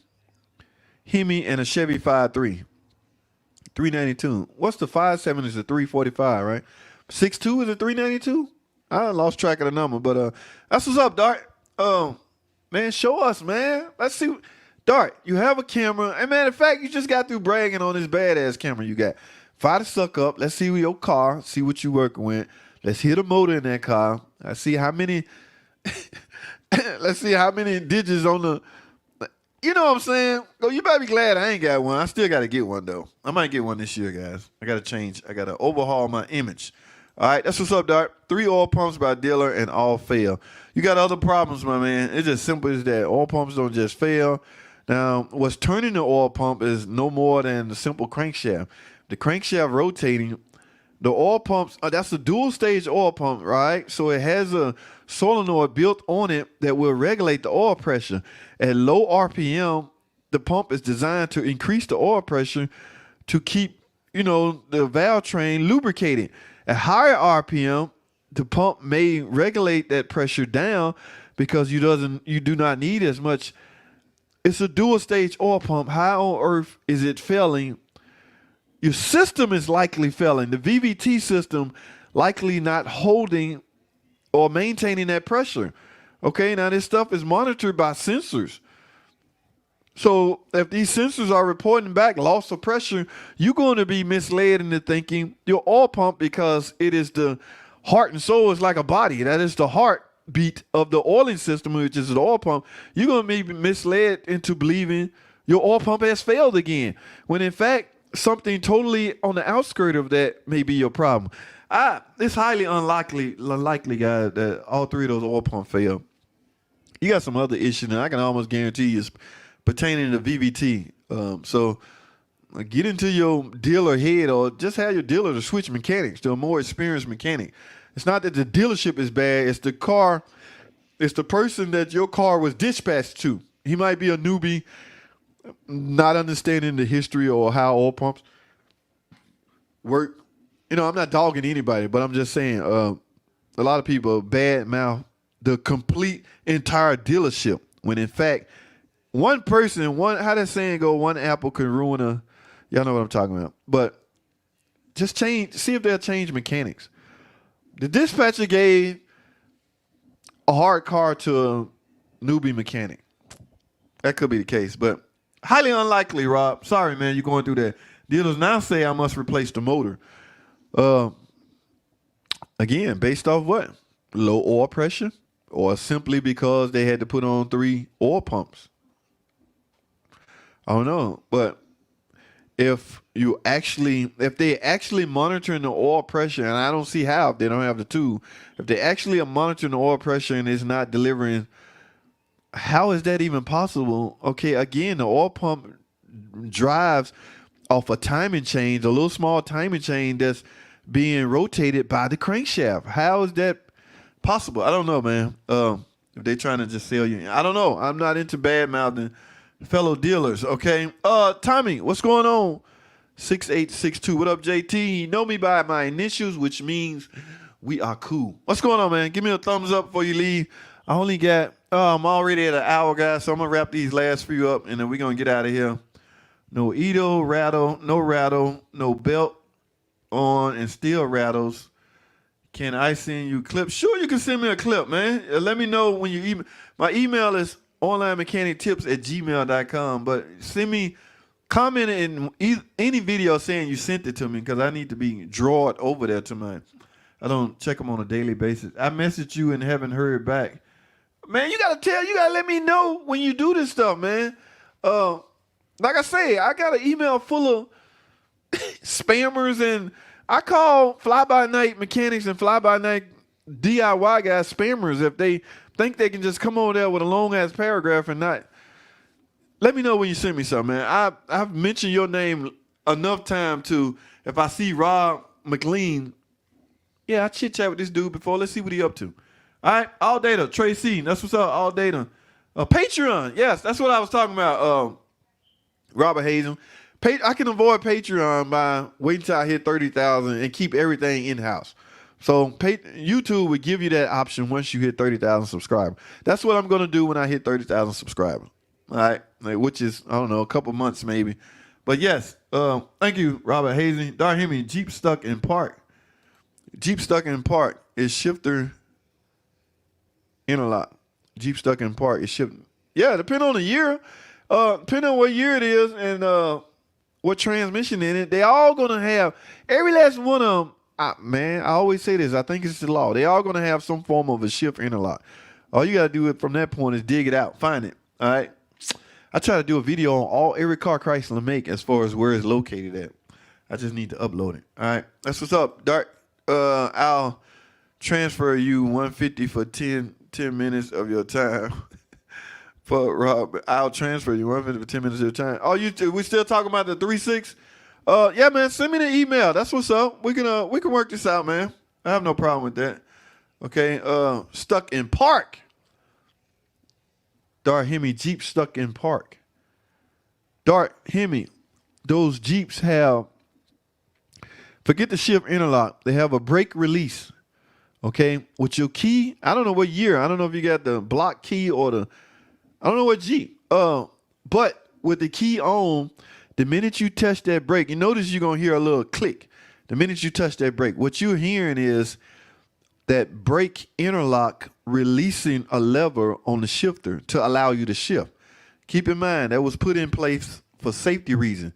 Hemi and a Chevy 5.3. 392. What's the 5.7 is a 345, right? 6.2 is a 392? I lost track of the number, but that's what's up, Dart. Man, show us, man. Let's see. Dart, you have a camera. And, man, in fact, you just got through bragging on this badass camera you got. Fire the suck up. Let's see your car. See what you working with. Let's hear the motor in that car. Let's see how many. Let's see how many digits on the. you know what I'm saying? Oh, you better be glad I ain't got one. I still got to get one, though. I might get one this year, guys. I got to change. I got to overhaul my image. All right, that's what's up, Doc. 3 oil pumps by dealer and all fail. You got other problems, my man. It's just simple as that. Oil pumps don't just fail. Now, what's turning the oil pump is no more than the simple crankshaft. The crankshaft rotating. The oil pumps, that's a dual stage oil pump, right? So it has a solenoid built on it that will regulate the oil pressure. At low RPM, the pump is designed to increase the oil pressure to keep, the valve train lubricated. At higher RPM, the pump may regulate that pressure down because you do not need as much. It's a dual stage oil pump. How on earth is it failing? Your system is likely failing. The VVT system likely not holding or maintaining that pressure. Okay, now this stuff is monitored by sensors. So if these sensors are reporting back loss of pressure, you're going to be misled into thinking your oil pump, because it is the heart and soul, is like a body. That is the heartbeat of the oiling system, which is the oil pump. You're going to be misled into believing your oil pump has failed again, when in fact, something totally on the outskirt of that may be your problem. It's highly unlikely, guys, that all 3 of those oil pumps fail. You got some other issues, and I can almost guarantee you it's pertaining to VVT. So get into your dealer head, or just have your dealer to switch mechanics to a more experienced mechanic. It's not that the dealership is bad. It's the car. It's the person that your car was dispatched to. He might be a newbie, not understanding the history or how oil pumps work. I'm not dogging anybody, but I'm just saying a lot of people bad mouth the complete entire dealership, when in fact, one person, how that saying go, one apple can ruin y'all know what I'm talking about. But just see if they'll change mechanics. The dispatcher gave a hard car to a newbie mechanic. That could be the case, but highly unlikely, Rob. Sorry, man, you're going through that. Dealers now say I must replace the motor. Again, based off what? Low oil pressure, or simply because they had to put on 3 oil pumps? I don't know, but if they actually monitoring the oil pressure, and I don't see how if they don't have the tool, if they actually are monitoring the oil pressure and it's not delivering, how is that even possible? Okay, again, the oil pump drives off a timing chain, a little small timing chain that's being rotated by the crankshaft. How is that possible? I don't know, man. If they're trying to just sell you, I don't know. I'm not into bad mouthing fellow dealers. Okay, Tommy, what's going on? 6862. What up, JT? You know me by my initials, which means we are cool. What's going on, man? Give me a thumbs up before you leave. I only got. I'm already at an hour, guys, so I'm gonna wrap these last few up, and then we're gonna get out of here. No rattle, no belt on, and still rattles. Can I send you clips? Sure, you can send me a clip, man. Let me know when you email. My email is onlinemechanictips@gmail.com, but send me, comment in any video saying you sent it to me, because I need to be drawn over there to I don't check them on a daily basis. I messaged you and haven't heard back. Man, you gotta let me know when you do this stuff, man. Like I say, I got an email full of spammers, and I call fly-by-night mechanics and fly-by-night DIY guys spammers if they think they can just come over there with a long-ass paragraph and not. Let me know when you send me something, man. I've mentioned your name enough time to, if I see Rob McLean, yeah, I chit-chat with this dude before. Let's see what he up to. All right, All Data, Tracy, that's what's up, All Data. Patreon, yes, that's what I was talking about, Robert Hazen. I can avoid Patreon by waiting until I hit 30,000 and keep everything in-house. So YouTube would give you that option once you hit 30,000 subscribers. That's what I'm going to do when I hit 30,000 subscribers. All right, which is, I don't know, a couple months maybe. But yes, thank you, Robert Hazen. Dar Hemi, Jeep stuck in park. Jeep stuck in park is shifter interlock. Jeep stuck in park is shifter. Yeah, depending on the year, depending on what year it is and what transmission in it, they all gonna have, every last one of them. Man, I always say this. I think it's the law. They all gonna have some form of a shift interlock. All you gotta do from that point is dig it out, find it. All right. I try to do a video on every car Chrysler make as far as where it's located at. I just need to upload it. All right, that's what's up, Dart. I'll transfer you 150 for 10 minutes of your time. For Rob, I'll transfer you 150 for 10 minutes of your time. Oh, we still talking about the 3.6? Yeah, man, send me the email. That's what's up. We can work this out, man. I have no problem with that. Okay, stuck in park. Dart Hemi Jeep stuck in park. Dart Hemi, those Jeeps have, forget the shift interlock. They have a brake release. Okay, with your key, I don't know what year. I don't know if you got the block key or I don't know what Jeep. But with the key on, the minute you touch that brake, you notice you're gonna hear a little click. The minute you touch that brake, what you're hearing is that brake interlock releasing a lever on the shifter to allow you to shift. Keep in mind, that was put in place for safety reasons.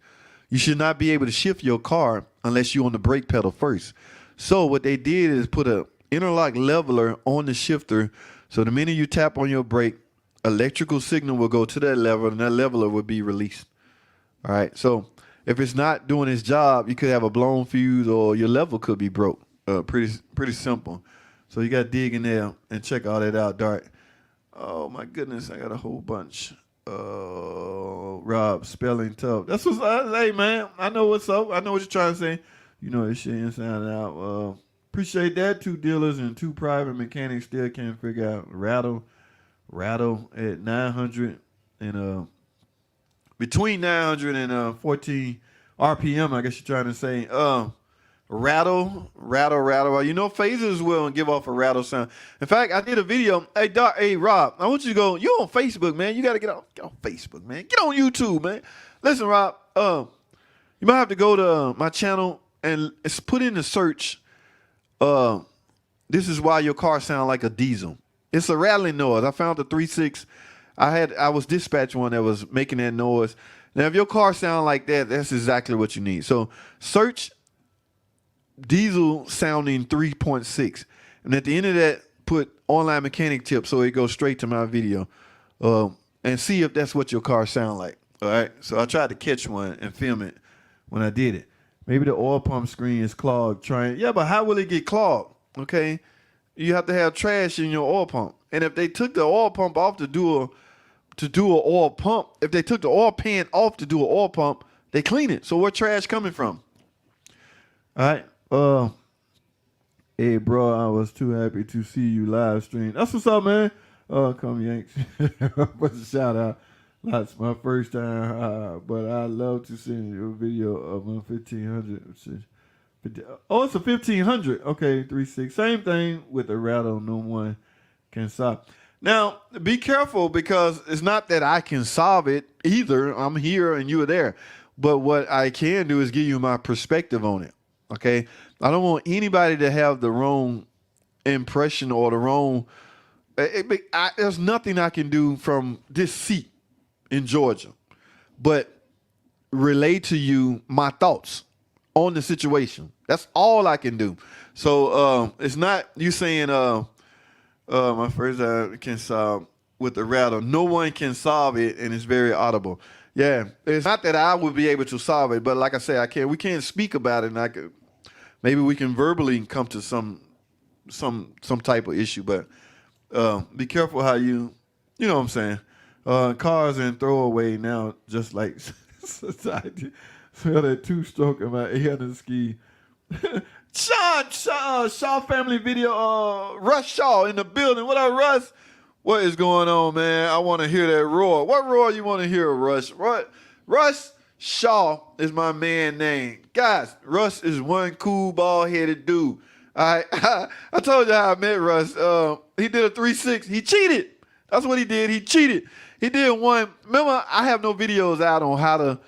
You should not be able to shift your car unless you're on the brake pedal first. So what they did is put a interlock leveler on the shifter. So the minute you tap on your brake, electrical signal will go to that lever and that leveler will be released. All right. So if it's not doing its job, you could have a blown fuse or your level could be broke. Pretty simple. So you got to dig in there and check all that out, Dart. Oh my goodness, I got a whole bunch. Rob, spelling tough. That's what's up. Hey man, I know what's up. I know what you're trying to say. You know this shit inside and out. Appreciate that. 2 dealers and 2 private mechanics still can't figure out rattle at 900 and between 900 and 14 RPM. I guess you're trying to say rattle. You know, phasers will give off a rattle sound. In fact, I did a video. Hey Rob, I want you to go. You on Facebook, man? You got to get on Facebook, man. Get on YouTube, man. Listen, Rob. You might have to go to my channel and put in the search. This is why your car sound like a diesel. It's a rattling noise. I found the 3.6. I was dispatched one that was making that noise. Now, if your car sound like that, that's exactly what you need. So search diesel sounding 3.6. And at the end of that, put online mechanic tip so it goes straight to my video. And see if that's what your car sound like. All right. So I tried to catch one and film it when I did it. Maybe the oil pump screen is clogged. Yeah, but how will it get clogged? Okay. You have to have trash in your oil pump. And if they took the oil pump off to do an oil pump, if they took the oil pan off to do an oil pump, they clean it. So where trash coming from? All right. Hey, bro, I was too happy to see you live stream. That's what's up, man. Come Yanks. What's a shout out? That's my first time, but I love to send you a video of my 1500. Oh, it's a 1500. Okay, 3.6. Same thing with the rattle. No one can solve. Now, be careful because it's not that I can solve it either. I'm here and you are there. But what I can do is give you my perspective on it. Okay? I don't want anybody to have the wrong impression or the wrong. There's nothing I can do from this seat in Georgia but relay to you my thoughts on the situation. That's all I can do. So it's not you saying my first can solve with the rattle. No one can solve it, and it's very audible. Yeah, it's not that I would be able to solve it, but like I say, I can't. We can't speak about it, and maybe we can verbally come to some type of issue. But be careful how you know what I'm saying. Cars and throwaway now, just like society. Smell that 2-stroke in my 800 ski. Shaw family video. Russ Shaw in the building. What up, Russ? What is going on, man? I want to hear that roar. What roar you want to hear, Russ? Russ Shaw is my man name. Guys, Russ is one cool, bald-headed dude. All right? I told you how I met Russ. He did a 3.6. He cheated. That's what he did. He cheated. He did one. Remember, I have no videos out on how to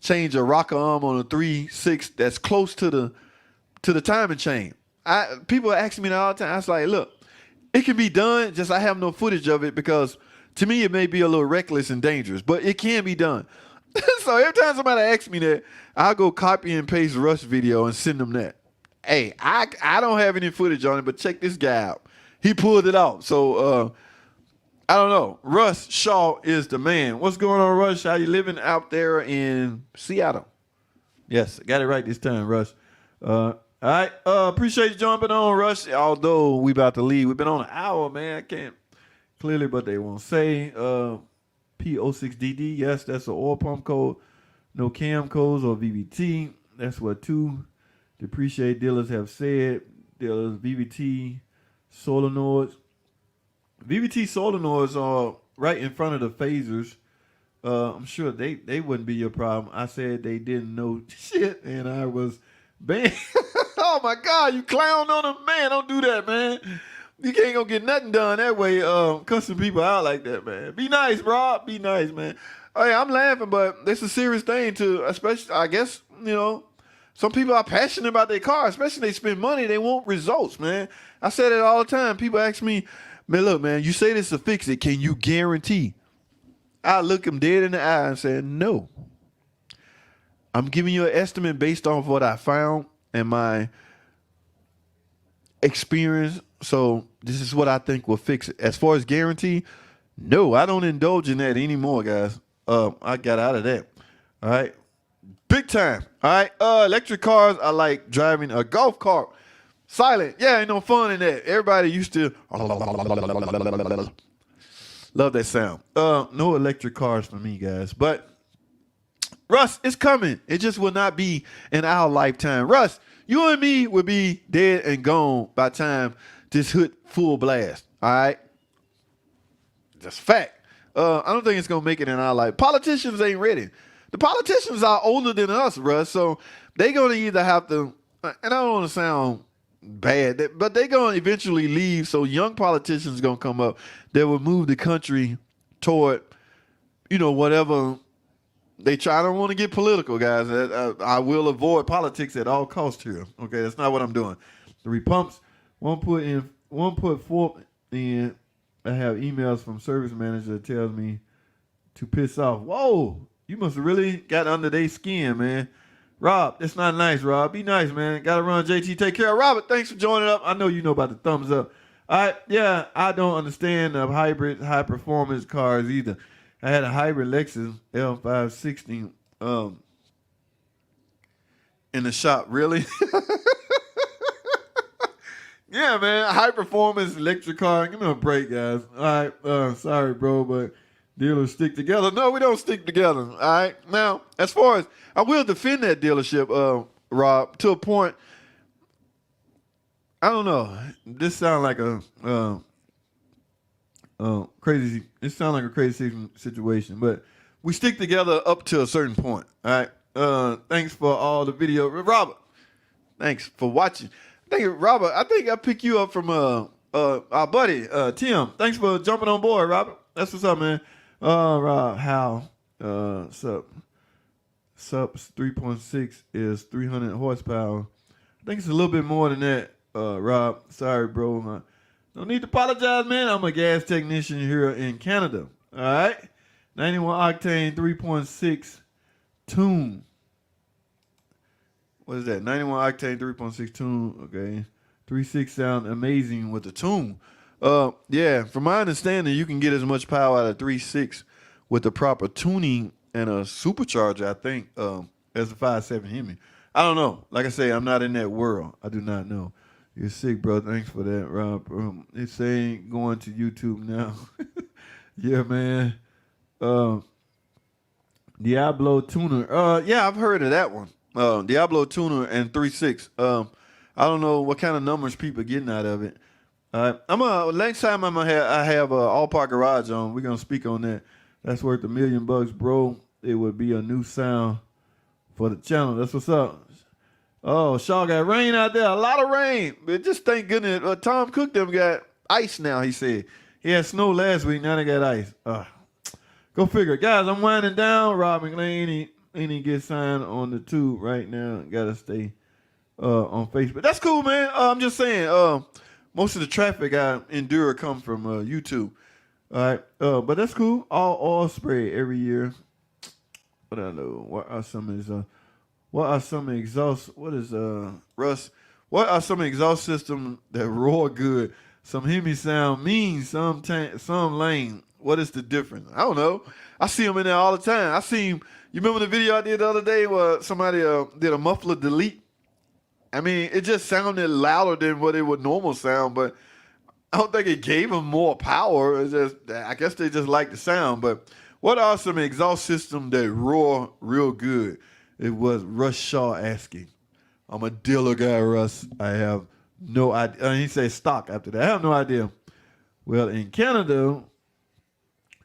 change a rocker arm on a 3.6 that's close to the timing chain. People ask me that all the time. I was like, look, it can be done, just I have no footage of it because to me it may be a little reckless and dangerous, but it can be done. So every time somebody asks me that, I'll go copy and paste Rush video and send them that. Hey, I don't have any footage on it, but check this guy out. He pulled it out. So I don't know. Russ Shaw is the man. What's going on, Russ? How you living out there in Seattle? Yes, I got it right this time, Russ. All right. Appreciate you jumping on, Russ. Although we about to leave. We've been on an hour, man. I can't clearly, but they won't say. P06DD. Yes, that's an oil pump code. No cam codes or VVT. That's what two depreciate dealers have said. Dealers VVT solenoids. VVT solenoids are right in front of the phasers. I'm sure they wouldn't be your problem. I said they didn't know shit, and I was banned. Oh my God, you clown on them, man! Don't do that, man. You can't go get nothing done that way. Cussing people out like that, man. Be nice, Rob. Be nice, man. Hey, I'm laughing, but it's a serious thing to, especially, I guess, some people are passionate about their car, especially they spend money, they want results, man. I said it all the time. People ask me, man, look, man, you say this to fix it. Can you guarantee? I look them dead in the eye and say, no. I'm giving you an estimate based off what I found and my experience. So this is what I think will fix it. As far as guarantee, no, I don't indulge in that anymore, guys. I got out of that. All right. Big time. All right. Electric cars, I like driving a golf cart. Silent. Yeah, ain't no fun in that. Everybody used to love that sound. No electric cars for me, guys. But Russ, it's coming. It just will not be in our lifetime. Russ, you and me will be dead and gone by the time this hit full blast. All right. That's fact. I don't think it's going to make it in our life. Politicians ain't ready. The politicians are older than us, Russ, so they're going to either have to, and I don't want to sound bad, but they're going to eventually leave, so young politicians going to come up that will move the country toward, whatever they try. I don't want to get political, guys. I will avoid politics at all costs here. Okay, that's not what I'm doing. The repumps, one put forth in. I have emails from service manager that tells me to piss off. Whoa, you must have really got under their skin, man. Rob, that's not nice, Rob. Be nice, man. Got to run, JT. Take care. Robert, thanks for joining up. I know you know about the thumbs up. All right, yeah, I don't understand the hybrid high-performance cars either. I had a hybrid Lexus L560 in the shop. Really? Yeah, man, high-performance electric car. Give me a break, guys. All right, sorry, bro, but dealers stick together. No, we don't stick together, all right? Now, as far as, I will defend that dealership, Rob, to a point. I don't know. This sounds like crazy. It sounds like a crazy situation, but we stick together up to a certain point, all right? Thanks for all the video. Robert, thanks for watching. Robert, I think I picked you up from our buddy, Tim. Thanks for jumping on board, Robert. That's what's up, man. Rob, how? Sup 3.6 is 300 horsepower. I think it's a little bit more than that, Rob. Sorry, bro. Don't need to apologize, man. I'm a gas technician here in Canada. All right? 91 octane, 3.6 tune. What is that? 91 octane, 3.6 tune. Okay. 3.6 sound amazing with the tune. Yeah, from my understanding, you can get as much power out of 3.6 with the proper tuning and a supercharger, I think, as the 5.7 Hemi. I don't know. Like I say, I'm not in that world. I do not know. You're sick, bro. Thanks for that, Rob. It's saying going to YouTube now. Yeah, man. Diablo Tuner. Yeah, I've heard of that one. Diablo Tuner and 3.6. I don't know what kind of numbers people are getting out of it. Next time I have All Park Garage on. We're gonna speak on that. That's worth $1 million, bro. It would be a new sound for the channel. That's what's up. Oh, Shaw got rain out there. A lot of rain. But just thank goodness. Tom Cook them got ice now, he said. He had snow last week. Now they got ice. Go figure. Guys, I'm winding down. Rob McLean, any get signed on the tube right now. Got to stay on Facebook. That's cool, man. I'm just saying, most of the traffic I endure come from YouTube. All right. But that's cool. All oil spray every year. What I know. What are some exhaust? What is Russ? What are some exhaust systems that roar good? Some Hemi sound mean, some lame. What is the difference? I don't know. I see them in there all the time. I see him. You remember the video I did the other day where somebody did a muffler delete? I mean, it just sounded louder than what it would normal sound, but I don't think it gave them more power. It's just, I guess they just like the sound. But what are some exhaust systems that roar real good? It was Russ Shaw asking. I'm a dealer guy, Russ. I have no idea. He said stock after that. I have no idea. Well, in Canada,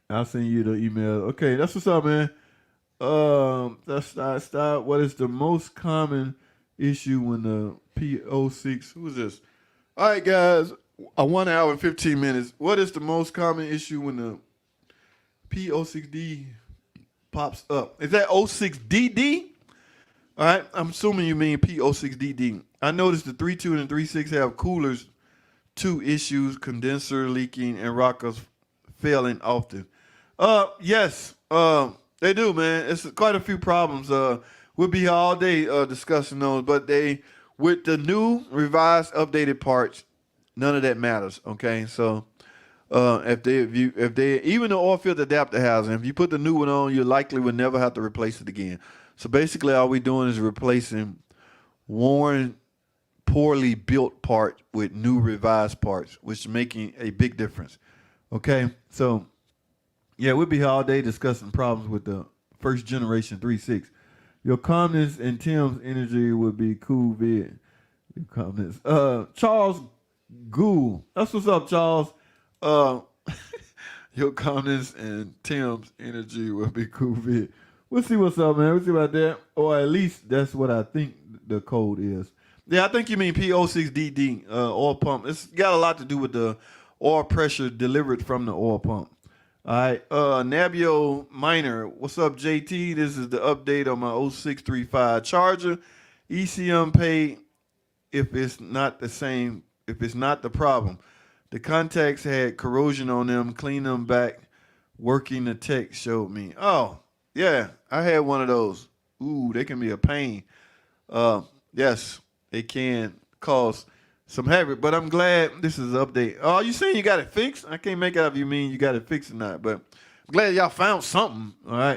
I'll send you the email. Okay, that's what's up, man. That's stop. What is the most common issue when the P06? Who is this? All right, guys. 1 hour and 15 minutes. What is the most common issue when the P06D pops up? Is that 06DD? All right, I'm assuming you mean P06DD. I noticed the 3.2 and the 3.6 have coolers, 2 issues, condenser leaking, and rockers failing often. Yes, they do, man. It's quite a few problems. We'll be here all day discussing those, but with the new, revised, updated parts, none of that matters. Okay, so if they even the oil filter adapter housing, if you put the new one on, you likely will never have to replace it again. So basically, all we're doing is replacing worn, poorly built parts with new revised parts, which is making a big difference. Okay, so yeah, we'll be here all day discussing problems with the first generation 3.6. Your calmness and Tim's energy would be cool vid. Your calmness. Charles Gould. That's what's up, Charles. Your calmness and Tim's energy would be cool vid. We'll see what's up, man. We'll see about that. Or at least that's what I think the code is. Yeah, I think you mean P06DD, oil pump. It's got a lot to do with the oil pressure delivered from the oil pump. All right, Nabio Minor, what's up, JT? This is the update on my 0635 Charger. ECM paid if it's not the same, if it's not the problem. The contacts had corrosion on them, clean them back, working the tech showed me. Oh, yeah, I had one of those. Ooh, they can be a pain. Yes, they can cause some havoc, but I'm glad this is an update. Oh, you saying you got it fixed? I can't make out if you mean you got it fixed or not, but I'm glad y'all found something. All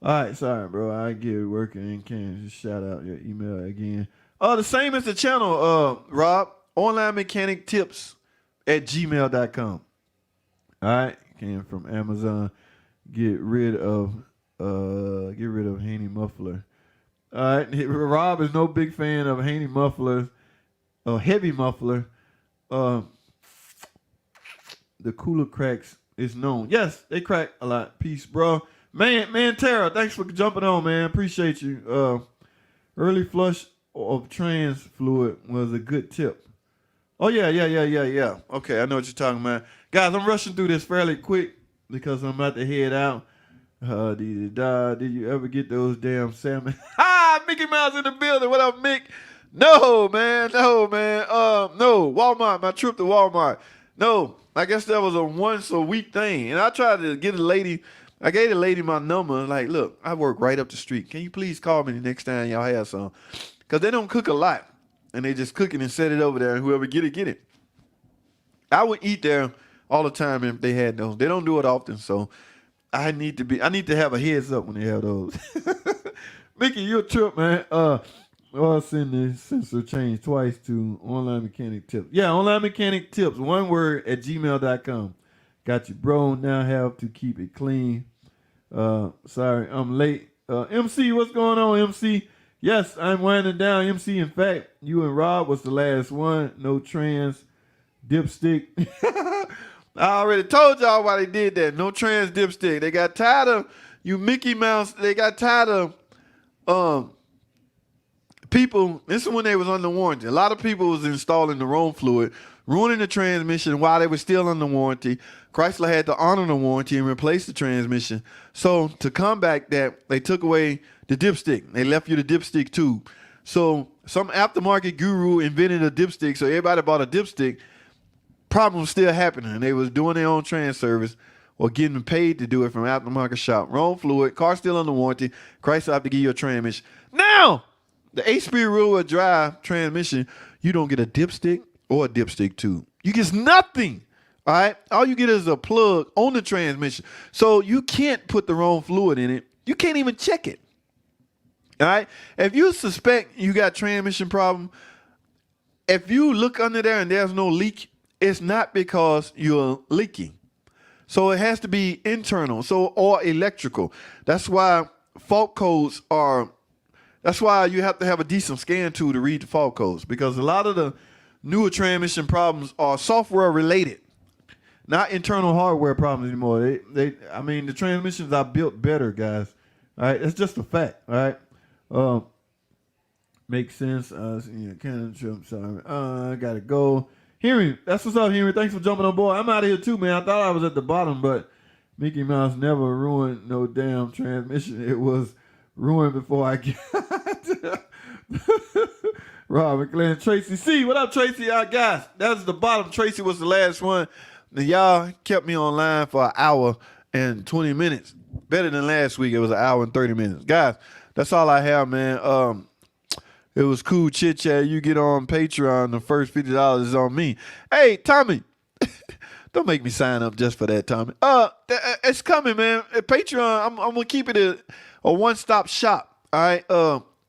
right, sorry, bro. I get it working and can just shout out your email again. The same as the channel, Rob. Online mechanic tips at gmail.com. All right, came from Amazon. Get rid of Haney muffler. All right, Rob is no big fan of Haney mufflers. Heavy muffler. The cooler cracks is known. Yes, they crack a lot. Peace, bro. Man, Tara, thanks for jumping on, man. Appreciate you. Early flush of trans fluid was a good tip. Oh, yeah. Okay, I know what you're talking about. Guys, I'm rushing through this fairly quick because I'm about to head out. Did you ever get those damn salmon? Mickey Mouse in the building. What up, Mick? No, man. No. Walmart, my trip to Walmart. No, I guess that was a once a week thing. And I tried to get I gave the lady my number. Like, look, I work right up the street. Can you please call me the next time y'all have some? Because they don't cook a lot. And they just cook it and set it over there. And whoever get it, get it. I would eat there all the time if they had those. They don't do it often, so I need to have a heads up when they have those. Mickey, you a trip, man. I'll send the sensor change twice to online mechanic tips. Yeah, online mechanic tips. One word at gmail.com. Got you, bro. Now have to keep it clean. Sorry, I'm late. MC, what's going on, MC? Yes, I'm winding down, MC. In fact, you and Rob was the last one. No trans dipstick. I already told y'all why they did that. No trans dipstick. They got tired of you Mickey Mouse. They got tired of people. This is when they was under warranty. A lot of people was installing the wrong fluid, ruining the transmission while they were still under warranty. Chrysler had to honor the warranty and replace the transmission. So to combat that, they took away the dipstick. They left you the dipstick tube. So some aftermarket guru invented a dipstick, so everybody bought a dipstick. Problem was still happening. They was doing their own trans service or getting paid to do it from aftermarket shop. Wrong fluid, car still under warranty. Chrysler have to give you a transmission. Now, the 8-speed rear-wheel drive transmission, you don't get a dipstick or a dipstick tube. You get nothing. All right. All you get is a plug on the transmission. So you can't put the wrong fluid in it. You can't even check it. All right. If you suspect you got transmission problem, if you look under there and there's no leak, it's not because you're leaking. So it has to be internal, or electrical. That's why fault codes that's why you have to have a decent scan tool to read the fault codes, because a lot of the newer transmission problems are software related, not internal hardware problems anymore. I mean, the transmissions are built better, guys. All right, it's just a fact. All right, makes sense. Cannon trip. Sorry, I gotta go. Henry, that's what's up, Henry. Thanks for jumping on board. I'm out of here too, man. I thought I was at the bottom, but Mickey Mouse never ruined no damn transmission. It was ruined before I got Robert Glenn, Tracy C. What up, Tracy? Guys, that's the bottom. Tracy was the last one. And y'all kept me online for an hour and 20 minutes. Better than last week. It was an hour and 30 minutes. Guys, that's all I have, man. It was cool chit chat. You get on Patreon, the first $50 is on me. Hey, Tommy, don't make me sign up just for that, Tommy. It's coming, man. Patreon, I'm gonna keep it a one-stop shop. All right.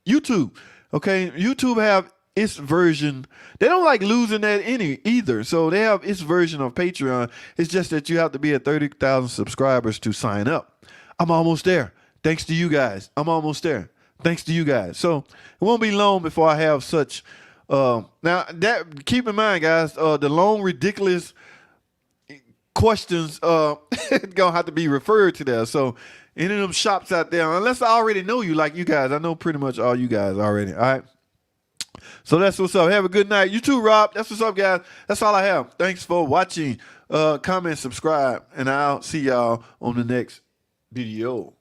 YouTube, okay. YouTube have its version. They don't like losing that either. So they have its version of Patreon. It's just that you have to be at 30,000 subscribers to sign up. I'm almost there. Thanks to you guys. I'm almost there. Thanks to you guys. So it won't be long before I have such. Now that keep in mind, guys, the long ridiculous questions gonna have to be referred to there. So any of them shops out there, unless I already know you like you guys, I know pretty much all you guys already. All right. So that's what's up. Have a good night. You too, Rob. That's what's up, guys. That's all I have. Thanks for watching. Comment, subscribe, and I'll see y'all on the next video.